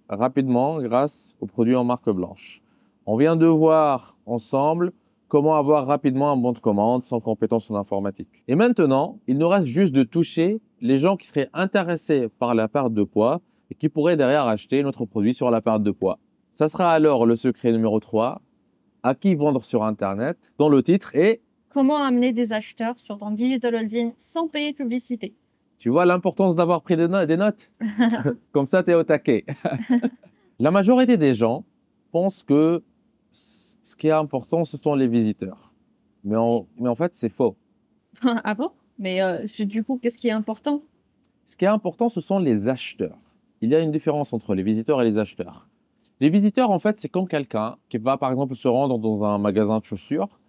rapidement grâce au produit en marque blanche. On vient de voir ensemble comment avoir rapidement un bon de commande sans compétences en informatique. Et maintenant, il nous reste juste de toucher les gens qui seraient intéressés par la part de poids et qui pourraient derrière acheter notre produit sur la perte de poids. Ça sera alors le secret numéro 3, à qui vendre sur Internet, dont le titre est Comment amener des acheteurs sur ton digital holding sans payer de publicité? Tu vois l'importance d'avoir pris des notes? Comme ça, tu es au taquet. La majorité des gens pensent que ce qui est important, ce sont les visiteurs. Mais en fait, c'est faux. Ah bon? Mais du coup, qu'est-ce qui est important? Ce qui est important, ce sont les acheteurs. Il y a une différence entre les visiteurs et les acheteurs. Les visiteurs, en fait, c'est comme quelqu'un qui va, par exemple, se rendre dans un magasin de chaussures,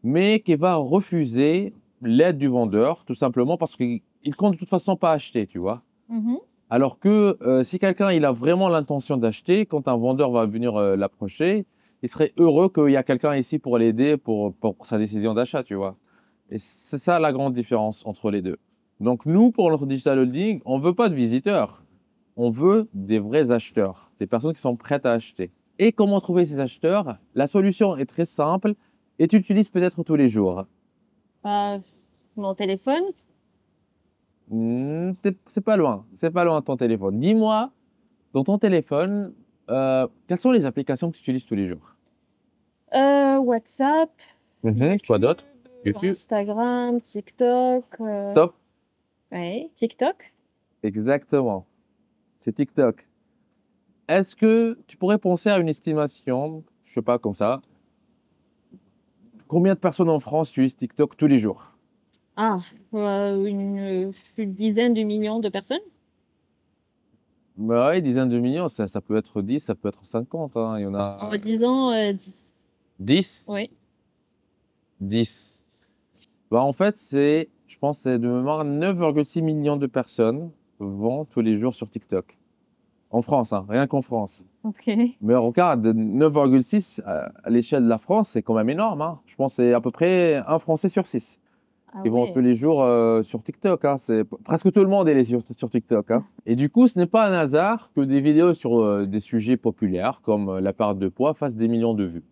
mais qui va refuser l'aide du vendeur, tout simplement parce qu'il compte de toute façon pas acheter, tu vois. Alors que si quelqu'un il a vraiment l'intention d'acheter, quand un vendeur va venir l'approcher, il serait heureux qu'il y a quelqu'un ici pour l'aider pour sa décision d'achat, tu vois. Et c'est ça la grande différence entre les deux. Donc nous, pour notre digital holding, on ne veut pas de visiteurs. On veut des vrais acheteurs, des personnes qui sont prêtes à acheter. Et comment trouver ces acheteurs? La solution est très simple et tu l'utilises peut-être tous les jours. Mon téléphone. C'est pas loin, c'est pas loin de ton téléphone. Dis-moi, dans ton téléphone, quelles sont les applications que tu utilises tous les jours? WhatsApp, Quoi d'autre? YouTube, Instagram, TikTok. Top. Ouais, TikTok. Exactement. C'est TikTok. Est-ce que tu pourrais penser à une estimation, je sais pas, comme ça, combien de personnes en France utilisent TikTok tous les jours? Ah, une dizaine de millions de personnes? Bah ouais, dizaines de millions, ça peut être 10, ça peut être 50, hein. Il y en a En disant 10. 10? Oui. 10. Bah en fait, je pense, c'est de mémoire 9,6 millions de personnes vont tous les jours sur TikTok. En France, hein, rien qu'en France. Ok. Mais regarde, 9,6 à l'échelle de la France, c'est quand même énorme, hein. Je pense que c'est à peu près un Français sur 6 Ah qui vont ouais. tous les jours sur TikTok, hein. Presque tout le monde est sur TikTok, hein. Et du coup, ce n'est pas un hasard que des vidéos sur des sujets populaires comme la perte de poids fassent des millions de vues.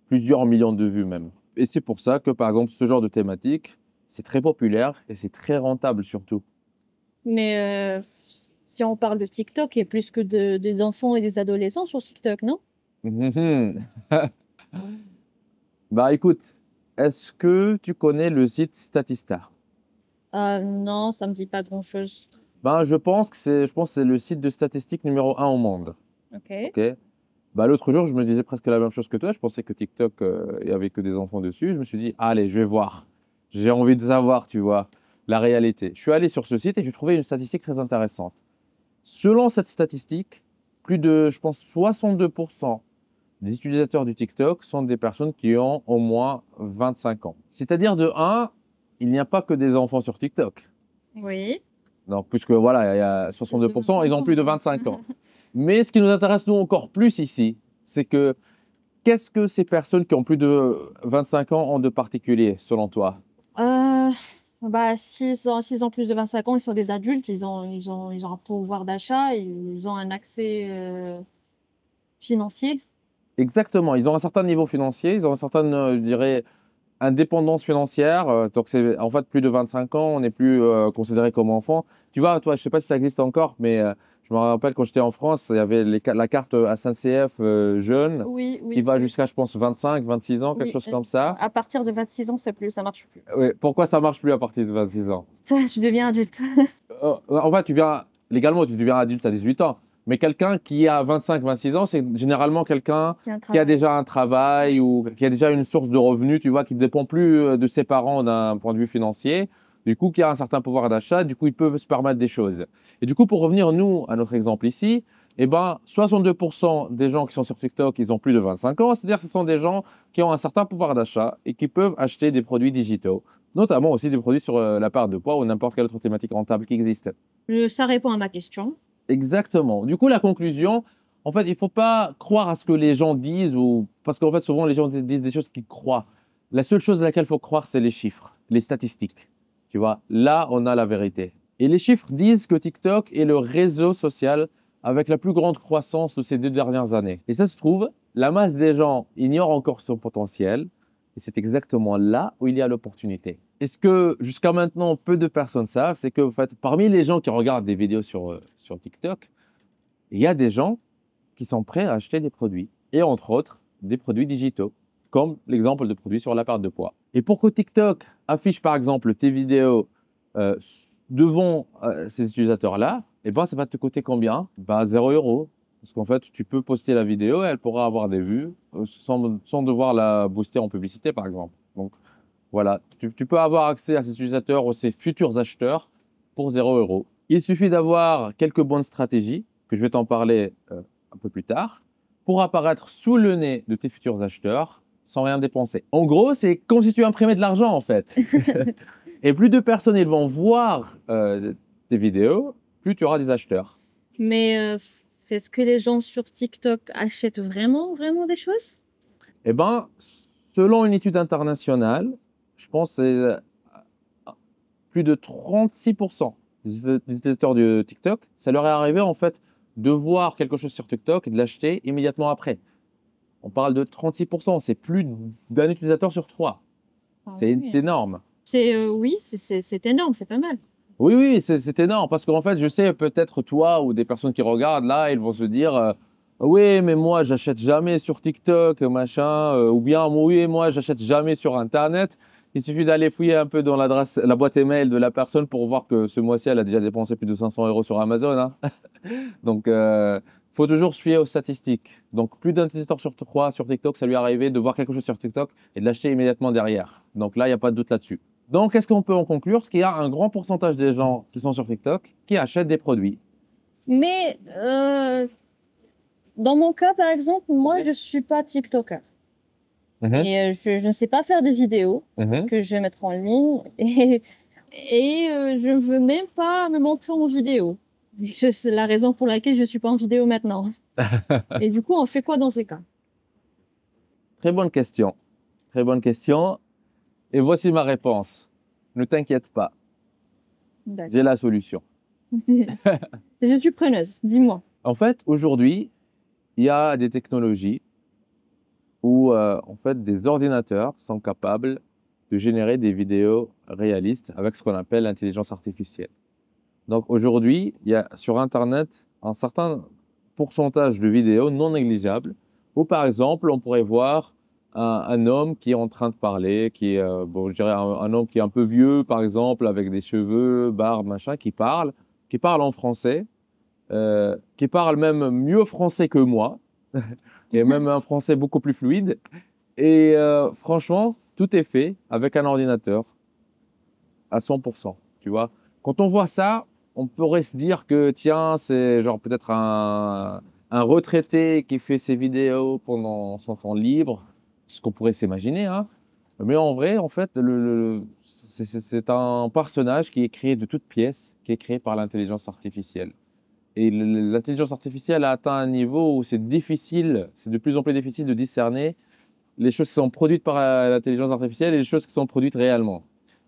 Plusieurs millions de vues même. Et c'est pour ça que, par exemple, ce genre de thématique, c'est très populaire et c'est très rentable surtout. Mais si on parle de TikTok, il y a plus que des enfants et des adolescents sur TikTok, non? Mhm. Bah écoute, est-ce que tu connais le site Statista? Non, ça me dit pas grand-chose. Ben, je pense que c'est le site de statistique numéro 1 au monde. Ok. Ok. Bah, l'autre jour, je me disais presque la même chose que toi. Je pensais que TikTok, il n'y avait que des enfants dessus. Je me suis dit, allez, je vais voir. J'ai envie de savoir, tu vois, la réalité. Je suis allé sur ce site et j'ai trouvé une statistique très intéressante. Selon cette statistique, plus de, je pense, 62% des utilisateurs du TikTok sont des personnes qui ont au moins 25 ans. C'est-à-dire de 1, il n'y a pas que des enfants sur TikTok. Oui. Non, puisque voilà, il y a 62%, ils ont plus de 25 ans. Mais ce qui nous intéresse, nous, encore plus ici, c'est que qu'est-ce que ces personnes qui ont plus de 25 ans ont de particulier, selon toi? Bah, s'ils ont plus de 25 ans, ils sont des adultes, ils ont un pouvoir d'achat, ils ont un accès financier. Exactement, ils ont un certain niveau financier, ils ont une certaine, je dirais, indépendance financière. Donc, c'est en fait plus de 25 ans, on n'est plus considéré comme enfant. Tu vois, toi, je ne sais pas si ça existe encore, mais je me rappelle quand j'étais en France, il y avait la carte SNCF jeune Oui, qui oui, va oui, jusqu'à, je pense, 25, 26 ans, quelque oui. chose comme ça. À partir de 26 ans, c'est plus, ça marche plus. Oui, pourquoi ça marche plus à partir de 26 ans? Tu deviens adulte. En fait, légalement, tu deviens adulte à 18 ans. Mais quelqu'un qui a 25, 26 ans, c'est généralement quelqu'un Qui a un qui a travail. déjà un travail ou qui a déjà une source de revenus, tu vois, qui ne dépend plus de ses parents d'un point de vue financier. Du coup, qui a un certain pouvoir d'achat, du coup, il peut se permettre des choses. Et du coup, pour revenir, nous, à notre exemple ici, eh ben, 62% des gens qui sont sur TikTok, ils ont plus de 25 ans. C'est-à-dire que ce sont des gens qui ont un certain pouvoir d'achat et qui peuvent acheter des produits digitaux, notamment aussi des produits sur la part de poids ou n'importe quelle autre thématique rentable qui existe. Ça répond à ma question. Exactement. Du coup, la conclusion, en fait, il ne faut pas croire à ce que les gens disent, parce qu'en fait, souvent, les gens disent des choses qu'ils croient. La seule chose à laquelle il faut croire, c'est les chiffres, les statistiques. Tu vois, là, on a la vérité. Et les chiffres disent que TikTok est le réseau social avec la plus grande croissance de ces 2 dernières années. Et ça se trouve, la masse des gens ignore encore son potentiel. Et c'est exactement là où il y a l'opportunité. Et ce que jusqu'à maintenant peu de personnes savent, c'est que en fait, parmi les gens qui regardent des vidéos sur TikTok, il y a des gens qui sont prêts à acheter des produits, et entre autres, des produits digitaux, comme l'exemple de produits sur la perte de poids. Et pour que TikTok affiche par exemple tes vidéos devant ces utilisateurs-là, eh ben, ça va te coûter combien? 0 €. Parce qu'en fait, tu peux poster la vidéo et elle pourra avoir des vues sans devoir la booster en publicité, par exemple. Donc voilà, tu peux avoir accès à ces utilisateurs ou ces futurs acheteurs pour 0 €. Il suffit d'avoir quelques bonnes stratégies, que je vais t'en parler un peu plus tard, pour apparaître sous le nez de tes futurs acheteurs sans rien dépenser. En gros, c'est comme si tu imprimais de l'argent en fait. Et plus de personnes ils vont voir tes vidéos, plus tu auras des acheteurs. Mais est-ce que les gens sur TikTok achètent vraiment, vraiment des choses? Eh bien, selon une étude internationale, je pense que c'est plus de 36% des utilisateurs de TikTok, ça leur est arrivé en fait de voir quelque chose sur TikTok et de l'acheter immédiatement après. On parle de 36%, c'est plus d'un utilisateur sur 3. Ah C'est oui. énorme. Oui, c'est énorme, c'est pas mal. Oui, oui, c'est énorme parce qu'en fait, je sais peut-être toi ou des personnes qui regardent là, ils vont se dire oui, mais moi, j'achète jamais sur TikTok, machin, ou bien oui, moi, j'achète jamais sur Internet. Il suffit d'aller fouiller un peu dans la boîte email de la personne pour voir que ce mois-ci, elle a déjà dépensé plus de 500 € sur Amazon, hein. Donc, faut toujours se fier aux statistiques. Donc, plus d'un utilisateur sur 3 sur TikTok, ça lui est arrivé de voir quelque chose sur TikTok et de l'acheter immédiatement derrière. Donc là, il n'y a pas de doute là-dessus. Donc, qu'est-ce qu'on peut en conclure? C'est qu'il y a un grand pourcentage des gens qui sont sur TikTok qui achètent des produits. Mais dans mon cas, par exemple, moi, je suis pas TikToker. Et je ne sais pas faire des vidéos que je vais mettre en ligne. Et je ne veux même pas me montrer en vidéo. C'est la raison pour laquelle je ne suis pas en vidéo maintenant. Et du coup, on fait quoi dans ces cas? Très bonne question. Très bonne question. Et voici ma réponse. Ne t'inquiète pas, D'accord. j'ai la solution. Je suis preneuse, dis-moi. En fait, aujourd'hui, il y a des technologies où en fait, des ordinateurs sont capables de générer des vidéos réalistes avec ce qu'on appelle l'intelligence artificielle. Donc aujourd'hui, il y a sur Internet un certain pourcentage de vidéos non négligeables où, par exemple, on pourrait voir un homme qui est en train de parler, qui est, bon, je dirais un homme qui est un peu vieux, par exemple, avec des cheveux, barbe, machin, qui parle en français, qui parle même mieux français que moi, et même un français beaucoup plus fluide. Et franchement, tout est fait avec un ordinateur à 100%, tu vois. Quand on voit ça, on pourrait se dire que tiens, c'est genre peut-être un retraité qui fait ses vidéos pendant son temps libre, ce qu'on pourrait s'imaginer, hein. Mais en vrai, en fait, c'est un personnage qui est créé de toutes pièces, qui est créé par l'intelligence artificielle. Et l'intelligence artificielle a atteint un niveau où c'est difficile, c'est de plus en plus difficile de discerner les choses qui sont produites par l'intelligence artificielle et les choses qui sont produites réellement.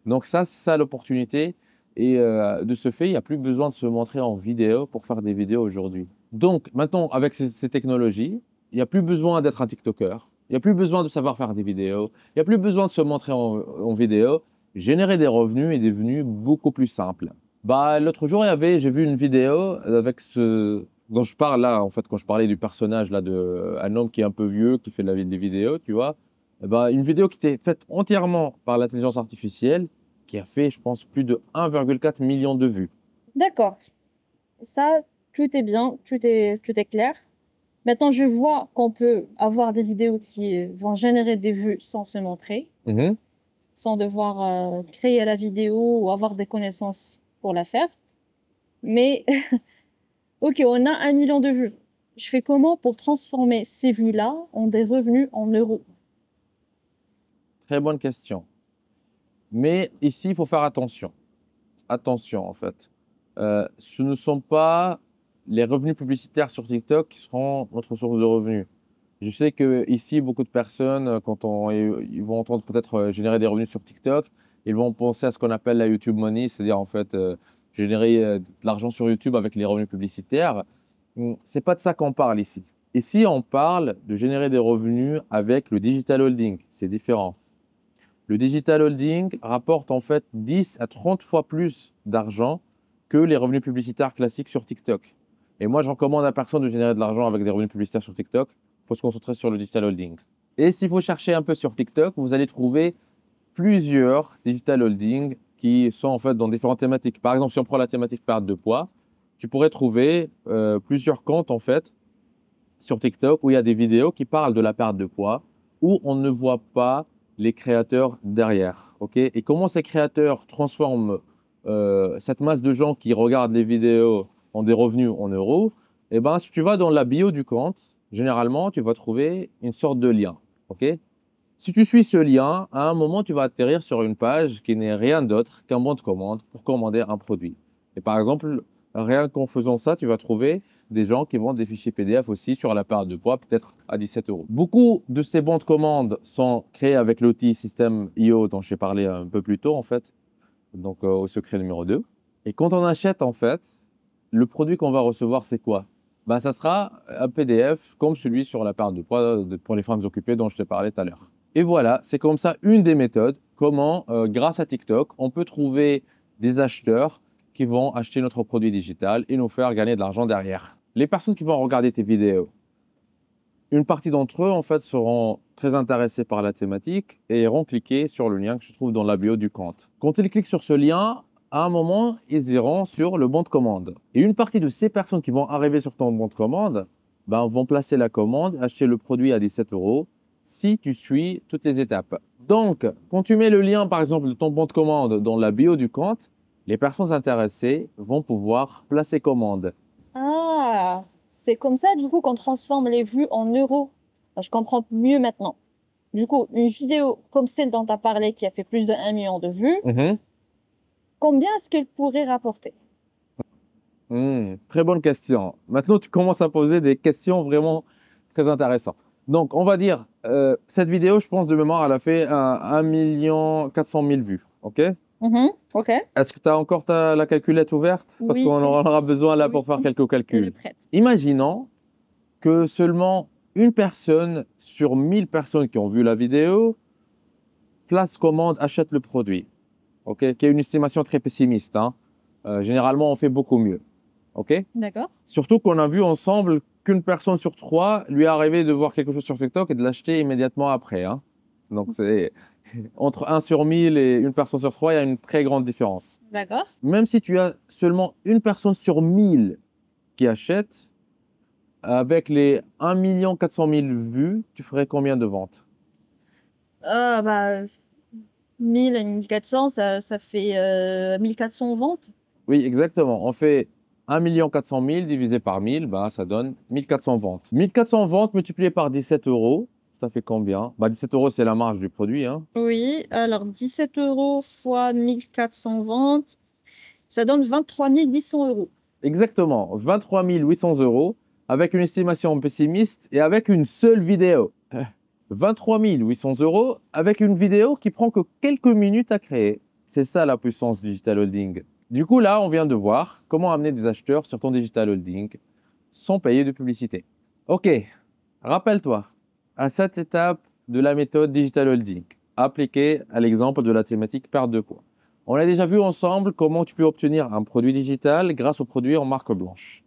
Donc ça, c'est ça l'opportunité. Et de ce fait, il n'y a plus besoin de se montrer en vidéo pour faire des vidéos aujourd'hui. Donc maintenant, avec ces technologies, il n'y a plus besoin d'être un TikToker. Il n'y a plus besoin de savoir faire des vidéos. Il n'y a plus besoin de se montrer en vidéo. Générer des revenus est devenu beaucoup plus simple. Bah, l'autre jour, j'ai vu une vidéo avec ce dont je parle là, en fait, quand je parlais du personnage là, de un homme qui est un peu vieux, qui fait des vidéos, tu vois. Eh ben, une vidéo qui était faite entièrement par l'intelligence artificielle, qui a fait, je pense, plus de 1,4 million de vues. D'accord. Ça, tout est bien, tout est clair. Maintenant, je vois qu'on peut avoir des vidéos qui vont générer des vues sans se montrer, sans devoir créer la vidéo ou avoir des connaissances pour la faire. Mais, ok, on a 1 million de vues. Je fais comment pour transformer ces vues-là en des revenus en euros? Très bonne question. Mais ici, il faut faire attention. Attention, en fait. Ce ne sont pas les revenus publicitaires sur TikTok qui seront notre source de revenus. Je sais que ici, beaucoup de personnes, ils vont entendre peut-être générer des revenus sur TikTok, ils vont penser à ce qu'on appelle la YouTube Money, c'est-à-dire en fait générer de l'argent sur YouTube avec les revenus publicitaires. C'est pas de ça qu'on parle ici. Ici, on parle de générer des revenus avec le digital holding. C'est différent. Le digital holding rapporte en fait 10 à 30 fois plus d'argent que les revenus publicitaires classiques sur TikTok. Et moi, je recommande à personne de générer de l'argent avec des revenus publicitaires sur TikTok. Il faut se concentrer sur le digital holding. Et s'il faut chercher un peu sur TikTok, vous allez trouver plusieurs digital holdings qui sont en fait dans différentes thématiques. Par exemple, si on prend la thématique perte de poids, tu pourrais trouver plusieurs comptes en fait sur TikTok où il y a des vidéos qui parlent de la perte de poids, où on ne voit pas les créateurs derrière. Et comment ces créateurs transforment cette masse de gens qui regardent les vidéos en des revenus en euros. Eh ben, si tu vas dans la bio du compte, généralement, tu vas trouver une sorte de lien. Si tu suis ce lien, à un moment, tu vas atterrir sur une page qui n'est rien d'autre qu'un bon de commande pour commander un produit. Et par exemple, rien qu'en faisant ça, tu vas trouver des gens qui vendent des fichiers PDF aussi sur la perte de poids, peut-être à 17 euros. Beaucoup de ces bons de commande sont créés avec l'outil System.io dont j'ai parlé un peu plus tôt, en fait, donc au secret numéro 2. Et quand on achète, en fait, le produit qu'on va recevoir, c'est quoi? Ben, ça sera un PDF comme celui sur la perte de poids pour les femmes occupées dont je t'ai parlé tout à l'heure. Et voilà, c'est comme ça une des méthodes, comment, grâce à TikTok, on peut trouver des acheteurs qui vont acheter notre produit digital et nous faire gagner de l'argent derrière. Les personnes qui vont regarder tes vidéos, une partie d'entre eux, en fait, seront très intéressés par la thématique et iront cliquer sur le lien que je trouve dans la bio du compte. Quand ils cliquent sur ce lien, à un moment, ils iront sur le bon de commande. Et une partie de ces personnes qui vont arriver sur ton bon de commande vont placer la commande, acheter le produit à 17 euros si tu suis toutes les étapes. Donc, quand tu mets le lien, par exemple, de ton bon de commande dans la bio du compte, les personnes intéressées vont pouvoir placer commande. Ah, c'est comme ça, du coup, qu'on transforme les vues en euros. Je comprends mieux maintenant. Du coup, une vidéo comme celle dont tu as parlé qui a fait plus de 1 million de vues, combien est-ce qu'elle pourrait rapporter? Très bonne question. Maintenant, tu commences à poser des questions vraiment très intéressantes. Donc, on va dire, cette vidéo, je pense de mémoire, elle a fait 1 400 000 vues. OK? OK. Est-ce que tu as encore la calculette ouverte? Parce Oui. qu'on en aura besoin là Oui. pour faire quelques Elle est calculs. prête. Imaginons que seulement une personne sur 1000 personnes qui ont vu la vidéo place commande, achète le produit. OK? Qui est une estimation très pessimiste, hein. Généralement, on fait beaucoup mieux. OK? D'accord. Surtout qu'on a vu ensemble qu'une personne sur 3 lui est arrivé de voir quelque chose sur TikTok et de l'acheter immédiatement après, hein. Donc, c'est entre 1 sur 1000 et une personne sur 3, il y a une très grande différence. D'accord. Même si tu as seulement une personne sur 1000 qui achète, avec les 1 400 000 vues, tu ferais combien de ventes? 1000 et 1400, ça fait 1400 ventes. Oui, exactement. On fait 1 400 000 divisé par 1000, ça donne 1400 ventes. 1400 ventes multipliées par 17 euros, ça fait combien? 17 euros, c'est la marge du produit, hein. Oui, alors 17 euros fois 1400 ventes, ça donne 23 800 euros. Exactement, 23 800 euros avec une estimation pessimiste et avec une seule vidéo. 23 800 euros avec une vidéo qui prend que quelques minutes à créer. C'est ça la puissance du digital holding. Du coup, là, on vient de voir comment amener des acheteurs sur ton digital holding sans payer de publicité. Ok, rappelle-toi, à cette étape de la méthode digital holding, appliquée à l'exemple de la thématique perte de poids. On a déjà vu ensemble comment tu peux obtenir un produit digital grâce au produit en marque blanche.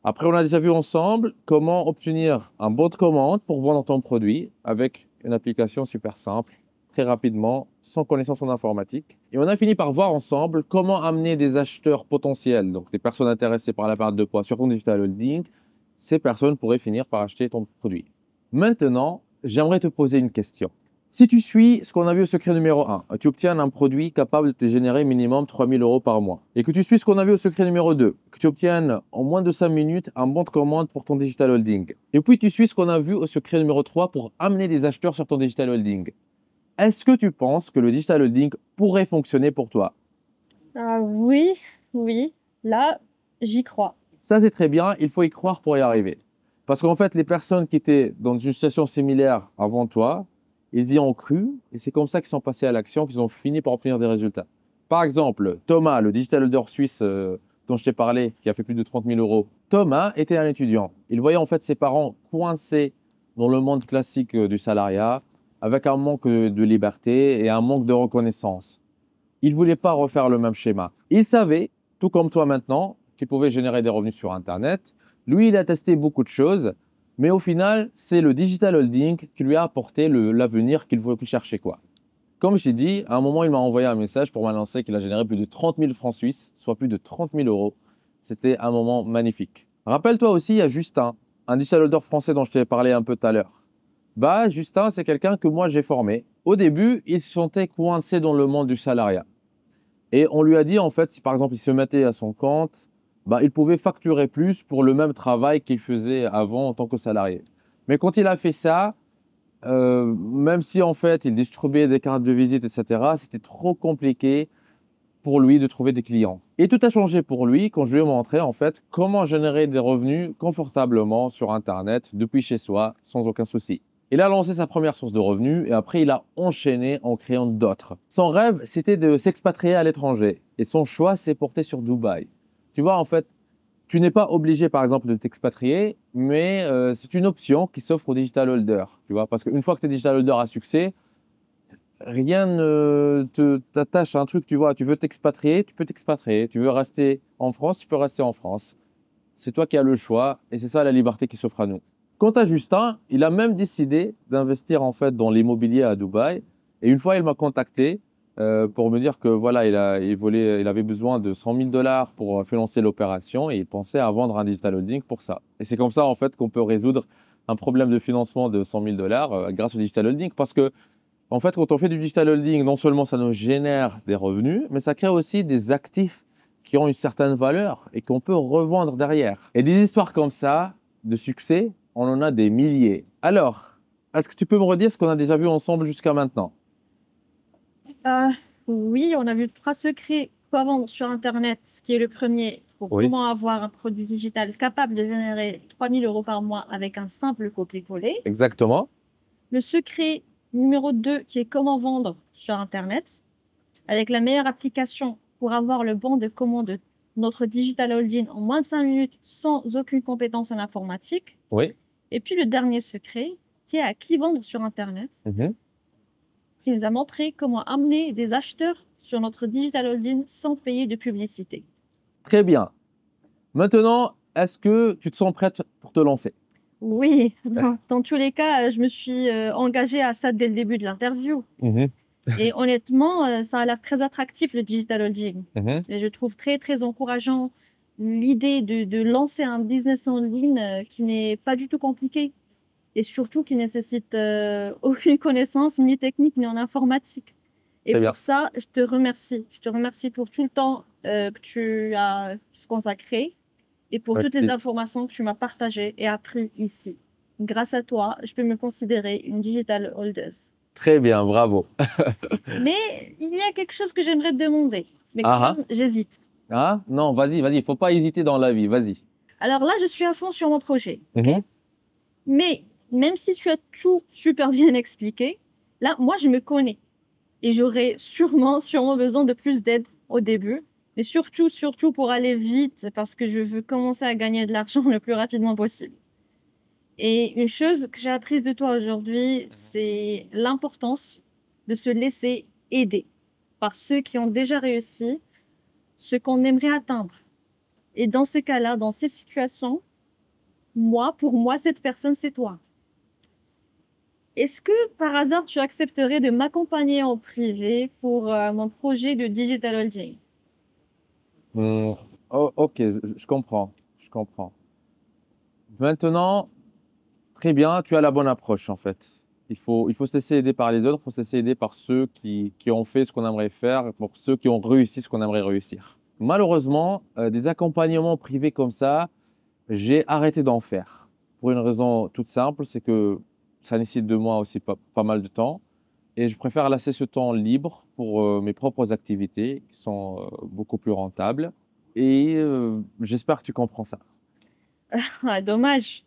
Après, on a déjà vu ensemble comment obtenir un bon de commande pour vendre ton produit avec une application super simple, très rapidement, sans connaissance en informatique. Et on a fini par voir ensemble comment amener des acheteurs potentiels, donc des personnes intéressées par la perte de poids sur ton digital holding. Ces personnes pourraient finir par acheter ton produit. Maintenant, j'aimerais te poser une question. Si tu suis ce qu'on a vu au secret numéro 1, tu obtiens un produit capable de te générer minimum 3 000 euros par mois. Et que tu suis ce qu'on a vu au secret numéro 2, que tu obtiennes en moins de 5 minutes un bon de commande pour ton digital holding. Et puis tu suis ce qu'on a vu au secret numéro 3 pour amener des acheteurs sur ton digital holding. Est-ce que tu penses que le digital holding pourrait fonctionner pour toi? Ah oui, oui, là, j'y crois. Ça, c'est très bien, il faut y croire pour y arriver. Parce qu'en fait, les personnes qui étaient dans une situation similaire avant toi, ils y ont cru et c'est comme ça qu'ils sont passés à l'action, qu'ils ont fini par obtenir des résultats. Par exemple, Thomas, le digital holder suisse dont je t'ai parlé, qui a fait plus de 30 000 euros. Thomas était un étudiant. Il voyait en fait ses parents coincés dans le monde classique du salariat, avec un manque de liberté et un manque de reconnaissance. Il ne voulait pas refaire le même schéma. Il savait, tout comme toi maintenant, qu'il pouvait générer des revenus sur Internet. Lui, il a testé beaucoup de choses, mais au final, c'est le digital holding qui lui a apporté l'avenir qu'il cherchait, quoi. Comme j'ai dit, à un moment, il m'a envoyé un message pour m'annoncer qu'il a généré plus de 30 000 francs suisses, soit plus de 30 000 euros. C'était un moment magnifique. Rappelle-toi aussi, il y a Justin, un digital holder français dont je t'ai parlé un peu tout à l'heure. Bah, Justin, c'est quelqu'un que moi j'ai formé. Au début, il se sentait coincé dans le monde du salariat. Et on lui a dit, en fait, si par exemple il se mettait à son compte, bah, il pouvait facturer plus pour le même travail qu'il faisait avant en tant que salarié. Mais quand il a fait ça, même si en fait il distribuait des cartes de visite, etc., c'était trop compliqué pour lui de trouver des clients. Et tout a changé pour lui quand je lui ai montré en fait comment générer des revenus confortablement sur Internet depuis chez soi sans aucun souci. Il a lancé sa première source de revenus et après il a enchaîné en créant d'autres. Son rêve, c'était de s'expatrier à l'étranger et son choix s'est porté sur Dubaï. Tu vois, en fait, tu n'es pas obligé, par exemple, de t'expatrier, mais c'est une option qui s'offre aux digital holders. Tu vois, parce qu'une fois que tu es digital holder à succès, rien ne t'attache à un truc. Tu vois, tu veux t'expatrier, tu peux t'expatrier. Tu veux rester en France, tu peux rester en France. C'est toi qui as le choix et c'est ça la liberté qui s'offre à nous. Quant à Justin, il a même décidé d'investir en fait dans l'immobilier à Dubaï. Et une fois, il m'a contacté pour me dire que voilà, il avait besoin de 100 000 dollars pour financer l'opération et il pensait à vendre un digital holding pour ça. Et c'est comme ça en fait qu'on peut résoudre un problème de financement de 100 000 dollars grâce au digital holding parce que en fait, quand on fait du digital holding, non seulement ça nous génère des revenus, mais ça crée aussi des actifs qui ont une certaine valeur et qu'on peut revendre derrière. Et des histoires comme ça, de succès, on en a des milliers. Alors, est-ce que tu peux me redire ce qu'on a déjà vu ensemble jusqu'à maintenant? Oui, on a vu 3 secrets quoi vendre sur Internet, qui est le premier pour Oui. comment avoir un produit digital capable de générer 3 000 euros par mois avec un simple copier-coller. Exactement. Le secret numéro 2, qui est comment vendre sur Internet, avec la meilleure application pour avoir le bon de commande de notre digital holding en moins de 5 minutes sans aucune compétence en informatique. Oui. Et puis le dernier secret, qui est à qui vendre sur Internet, qui nous a montré comment amener des acheteurs sur notre digital holding sans payer de publicité. Très bien. Maintenant, est-ce que tu te sens prête pour te lancer? Oui, dans tous les cas, je me suis engagée à ça dès le début de l'interview. Et honnêtement, ça a l'air très attractif, le digital holding. Et je trouve très, très encourageant l'idée de lancer un business en ligne qui n'est pas du tout compliqué et surtout qui nécessite aucune connaissance ni technique ni en informatique. Et Très bien. pour ça, je te remercie. Je te remercie pour tout le temps que tu as consacré et pour toutes les informations que tu m'as partagées et apprises ici. Grâce à toi, je peux me considérer une digital holder. Très bien, bravo. Mais il y a quelque chose que j'aimerais te demander. Mais Ah comme j'hésite. Ah, non, vas-y, il ne faut pas hésiter dans la vie, vas-y. Alors là, je suis à fond sur mon projet. Mais même si tu as tout super bien expliqué, là, moi, je me connais. Et j'aurais sûrement besoin de plus d'aide au début. Mais surtout pour aller vite, parce que je veux commencer à gagner de l'argent le plus rapidement possible. Et une chose que j'ai apprise de toi aujourd'hui, c'est l'importance de se laisser aider par ceux qui ont déjà réussi ce qu'on aimerait atteindre. Et dans ce cas-là, dans ces situations, pour moi, cette personne, c'est toi. Est-ce que, par hasard, tu accepterais de m'accompagner en privé pour mon projet de digital holding? Ok, je comprends, je comprends. Maintenant, très bien, tu as la bonne approche en fait. Il faut se laisser aider par les autres, il faut se laisser aider par ceux qui ont fait ce qu'on aimerait faire, pour ceux qui ont réussi ce qu'on aimerait réussir. Malheureusement, des accompagnements privés comme ça, j'ai arrêté d'en faire. Pour une raison toute simple, c'est que ça nécessite de moi aussi pas mal de temps. Et je préfère laisser ce temps libre pour mes propres activités qui sont beaucoup plus rentables. Et j'espère que tu comprends ça. Ah, dommage.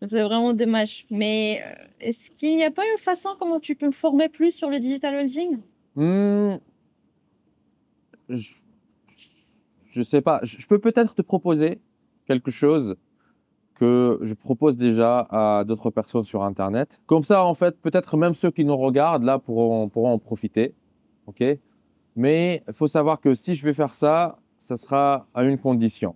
C'est vraiment dommage. Mais est-ce qu'il n'y a pas une façon comment tu peux me former plus sur le digital holding? Hmm, je sais pas. Je peux peut-être te proposer quelque chose que je propose déjà à d'autres personnes sur Internet. Comme ça, en fait, peut-être même ceux qui nous regardent là pourront en profiter. OK? Mais il faut savoir que si je vais faire ça, ça sera à une condition.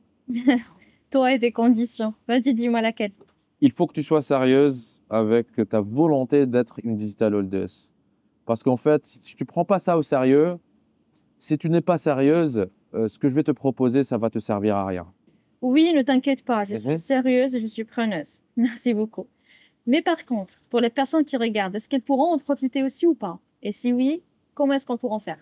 Toi et tes conditions. Vas-y, dis-moi laquelle. Il faut que tu sois sérieuse avec ta volonté d'être une digital holdeuse. Parce qu'en fait, si tu ne prends pas ça au sérieux, si tu n'es pas sérieuse, ce que je vais te proposer, ça va te servir à rien. Oui, ne t'inquiète pas, je suis Mhm. sérieuse et je suis preneuse. Merci beaucoup. Mais par contre, pour les personnes qui regardent, est-ce qu'elles pourront en profiter aussi ou pas? Et si oui, comment est-ce qu'on pourra en faire?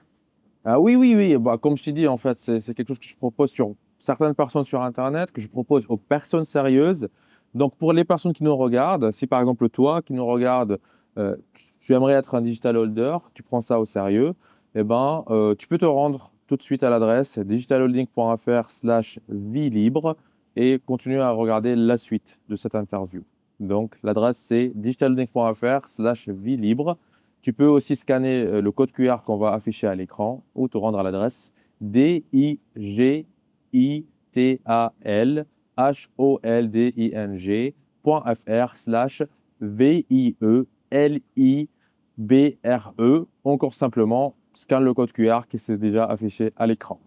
Ah oui, oui, oui. Bah, comme je t'ai dit, en fait, c'est quelque chose que je propose sur certaines personnes sur Internet, que je propose aux personnes sérieuses. Donc, pour les personnes qui nous regardent, si par exemple toi qui nous regardes, euh, tu aimerais être un digital holder, tu prends ça au sérieux, eh ben, tu peux te rendre tout de suite à l'adresse digitalholding.fr/vie libre et continuer à regarder la suite de cette interview. Donc, l'adresse c'est digitalholding.fr/vie libre. Tu peux aussi scanner le code QR qu'on va afficher à l'écran ou te rendre à l'adresse digitalholding.fr/VIELIBRE. Encore simplement, scanne le code QR qui s'est déjà affiché à l'écran.